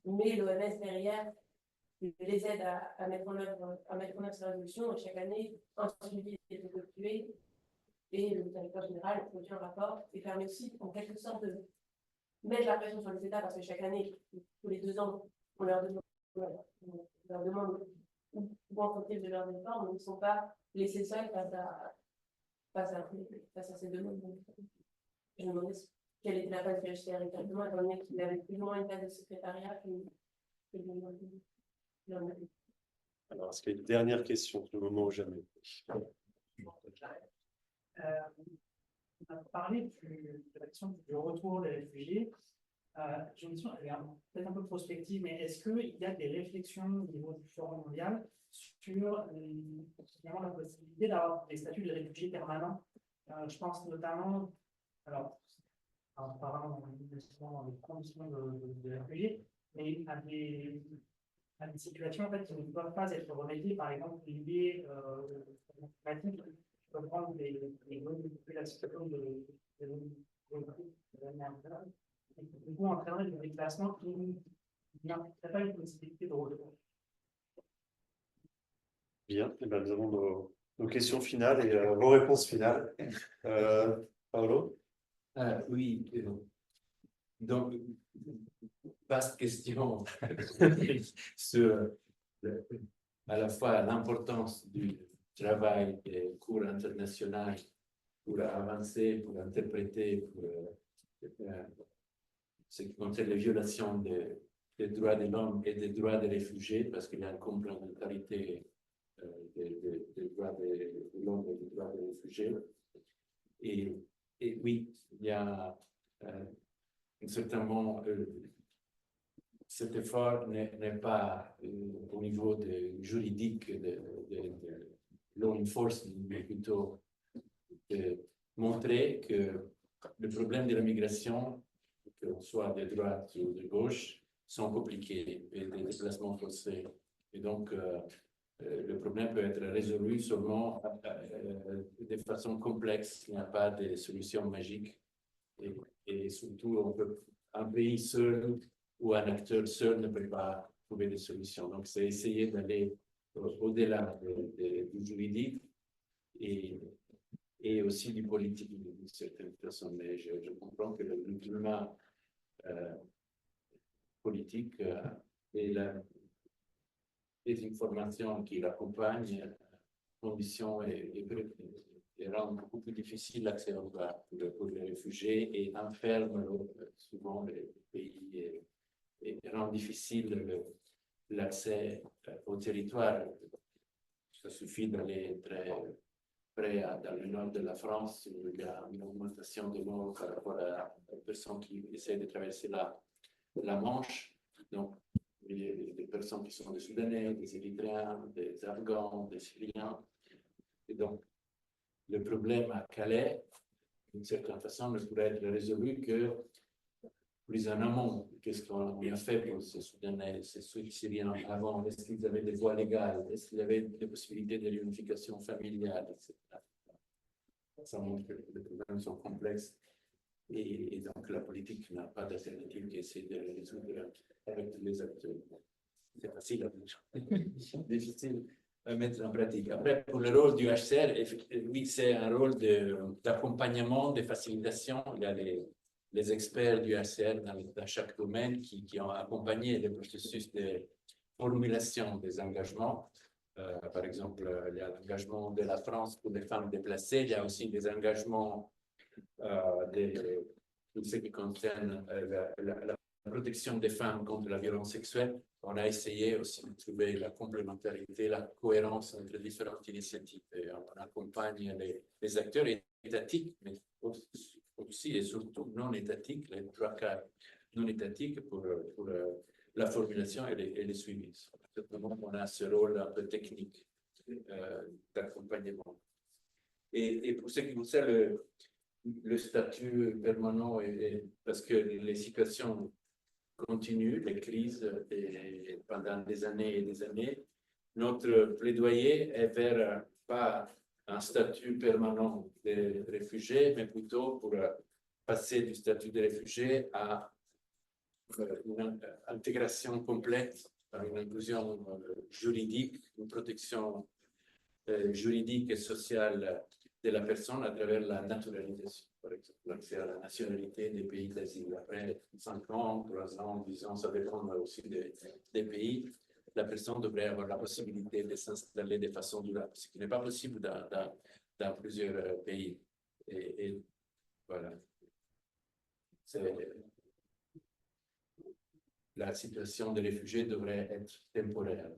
mais l'OMS derrière les aide à mettre en œuvre ces résolutions, et chaque année, un suivi est effectué, et le directeur général produit un rapport, et permet aussi, en quelque sorte, de mettre la pression sur les États, parce que chaque année, tous les 2 ans, on leur demande où entreprise de leurs efforts, mais ils ne sont pas laissés seuls face à ces demandes. Je me demandais quelle était la place du HCR exactement, étant donné qu'il avait plus ou moins une place de secrétariat Alors, est-ce qu'il y a une dernière question, le moment ou jamais? On a parlé de la question du retour des réfugiés. J'ai une question, elle est peut-être un peu prospective, mais est-ce qu'il y a des réflexions au niveau du Forum mondial sur la possibilité d'avoir des statuts de réfugiés permanents? Je pense notamment, alors, en parlant dans les conditions de réfugiés, mais à des situations en fait, qui ne doivent pas être remédiées, par exemple l'idée climatique qui peut prendre des populations et du coup entraînerait des déplacements qui n'impliqueraient pas une possibilité de retour. Bien, eh bien, nous avons nos questions finales et vos réponses finales. Paolo? Oui, donc, vaste question sur à la fois l'importance du travail des cours internationaux pour avancer, pour interpréter, pour ce qui concerne les violations des droits de l'homme et des droits des réfugiés, parce qu'il y a une complémentarité des droits de l'homme et des droits des réfugiés. Et oui, il y a certainement cet effort n'est pas au niveau juridique de law enforcement, mais plutôt de montrer que le problème de la migration, que ce soit de droite ou de gauche, sont compliqués et des déplacements forcés. Et donc, le problème peut être résolu seulement de façon complexe. Il n'y a pas de solution magique. Et surtout, un pays seul ou un acteur seul ne peut pas trouver des solutions. Donc, c'est essayer d'aller au-delà du juridique et aussi du politique d'une certaine façon. Mais je comprends que le climat politique et les informations qui l'accompagnent, conditions et rendent beaucoup plus difficile l'accès au droit pour les réfugiés et enferment souvent les pays et rend difficile l'accès au territoire. Ça suffit d'aller très près dans le nord de la France où il y a une augmentation de morts par rapport aux personnes qui essaient de traverser la Manche. Donc, il y a des personnes qui sont des Soudanais, des Érythréens, des Afghans, des Syriens. Et donc, le problème à Calais, d'une certaine façon, ne pourrait être résolu que plus en amont. Qu'est-ce qu'on a fait pour ces Soudanais, ces Syriens avant? Est-ce qu'ils avaient des voies légales? Est-ce qu'il y avait des possibilités de réunification familiale, etc. Ça montre que les problèmes sont complexes et donc la politique n'a pas d'alternative qu'essayer de les résoudre avec tous les acteurs. C'est facile à dire. Difficile à mettre en pratique. Après, pour le rôle du HCR, oui, c'est un rôle d'accompagnement, de facilitation. Il y a les experts du HCR dans chaque domaine qui ont accompagné le processus de formulation des engagements. Par exemple, il y a l'engagement de la France pour les femmes déplacées. Il y a aussi des engagements tout ce qui concerne la protection des femmes contre la violence sexuelle. On a essayé aussi de trouver la complémentarité, la cohérence entre différentes initiatives. Et on accompagne les acteurs étatiques, mais aussi et surtout non étatiques, les 3 quarts non étatiques pour la formulation et les suivis. Certainement, on a ce rôle un peu technique d'accompagnement. Et pour ce qui concerne le statut permanent, parce que les situations continuent, les crises pendant des années et des années. Notre plaidoyer est vers pas un statut permanent des réfugiés, mais plutôt pour passer du statut de réfugié à une intégration complète, une inclusion juridique, une protection juridique et sociale de la personne à travers la naturalisation, par exemple, l'accès à la nationalité des pays d'asile. Après 5 ans, 3 ans, 10 ans, ça dépend aussi des pays. La personne devrait avoir la possibilité de s'installer de façon durable, ce qui n'est pas possible dans plusieurs pays. Et voilà. La situation des réfugiés devrait être temporaire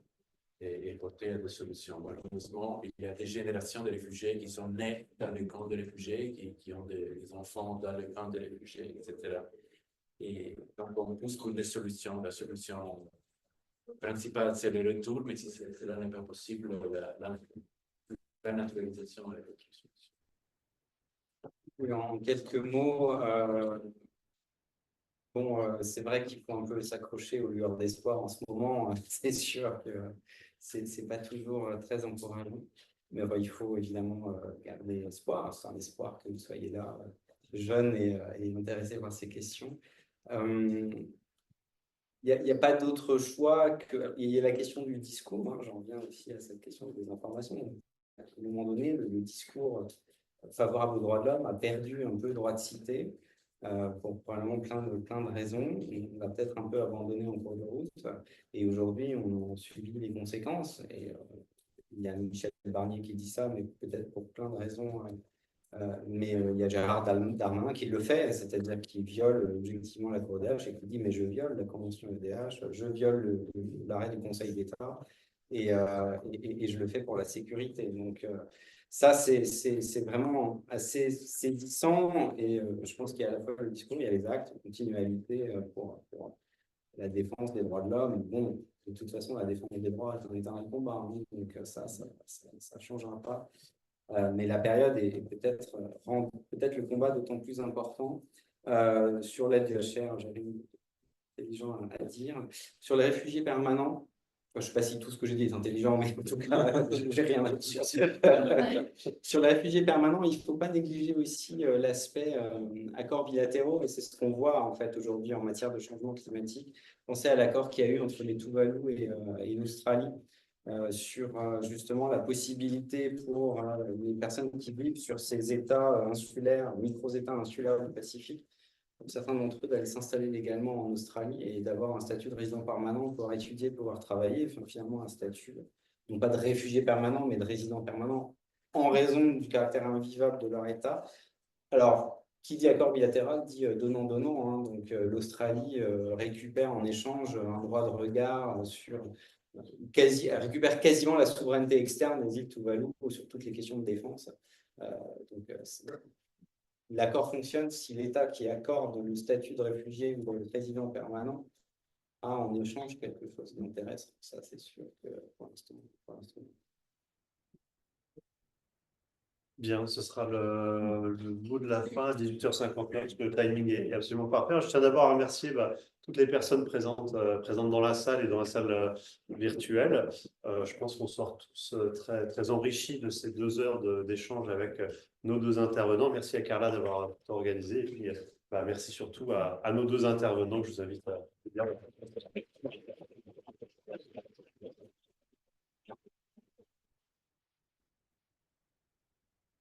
et porter à des solutions. Malheureusement, il y a des générations de réfugiés qui sont nés dans les camps de réfugiés, qui ont des enfants dans les camps de réfugiés, etc. Et donc, on pousse pour des solutions. La solution principale, c'est le retour, mais si cela n'est pas possible, la naturalisation est autre solution. Oui, en quelques mots, c'est vrai qu'il faut un peu s'accrocher aux lueurs d'espoir en ce moment. C'est sûr que c'est pas toujours très encourageant, mais il faut évidemment garder espoir. C'est un espoir que vous soyez là, jeune et intéressé par ces questions. Il n'y a pas d'autre choix que. Il y a la question du discours. Hein, j'en viens aussi à cette question des informations. À un moment donné, le discours favorable aux droits de l'homme a perdu un peu le droit de citer. Pour probablement plein de raisons. On a peut-être un peu abandonné en cours de route et aujourd'hui on subit les conséquences et il y a Michel Barnier qui dit ça, mais peut-être pour plein de raisons, mais il y a Gérard Darmanin qui le fait, c'est-à-dire qu'il viole objectivement la CODH et qui dit mais je viole la convention EDH, je viole l'arrêt du Conseil d'État et je le fais pour la sécurité. Donc ça, c'est vraiment assez saisissant et je pense qu'il y a à la fois le discours, il y a les actes, continuer à lutter pour la défense des droits de l'homme. Bon, de toute façon, la défense des droits est un éternel combat, hein, donc ça ne changera pas. Mais la période rend peut-être le combat d'autant plus important. Sur l'aide de la chair, j'avais intelligent à dire. Sur les réfugiés permanents, je ne sais pas si tout ce que j'ai dit est intelligent, mais en tout cas, je n'ai rien à dire. Sur les réfugiés permanents, il ne faut pas négliger aussi l'aspect accords bilatéraux, et c'est ce qu'on voit en fait aujourd'hui en matière de changement climatique. Pensez à l'accord qu'il y a eu entre les Tuvalu et l'Australie sur justement la possibilité pour les personnes qui vivent sur ces États insulaires, micro-États insulaires du Pacifique, certains d'entre eux d'aller s'installer légalement en Australie et d'avoir un statut de résident permanent, pouvoir étudier, pouvoir travailler, enfin, finalement un statut, non pas de réfugié permanent, mais de résident permanent, en raison du caractère invivable de leur État. Alors, qui dit accord bilatéral dit donnant-donnant, hein, donc l'Australie récupère en échange un droit de regard sur... récupère quasiment la souveraineté externe des îles Tuvalu sur toutes les questions de défense. L'accord fonctionne si l'État qui accorde le statut de réfugié ou de résident permanent a en échange quelque chose d'intéressant. Ça, c'est sûr que pour l'instant. Bien, ce sera le mot de la fin à 18h51, parce que le timing est absolument parfait. Je tiens d'abord à remercier toutes les personnes présentes dans la salle et dans la salle virtuelle. Je pense qu'on sort tous très, très enrichis de ces 2 heures d'échange avec nos 2 intervenants. Merci à Carla d'avoir organisé. Et puis, merci surtout à nos 2 intervenants que je vous invite à dire.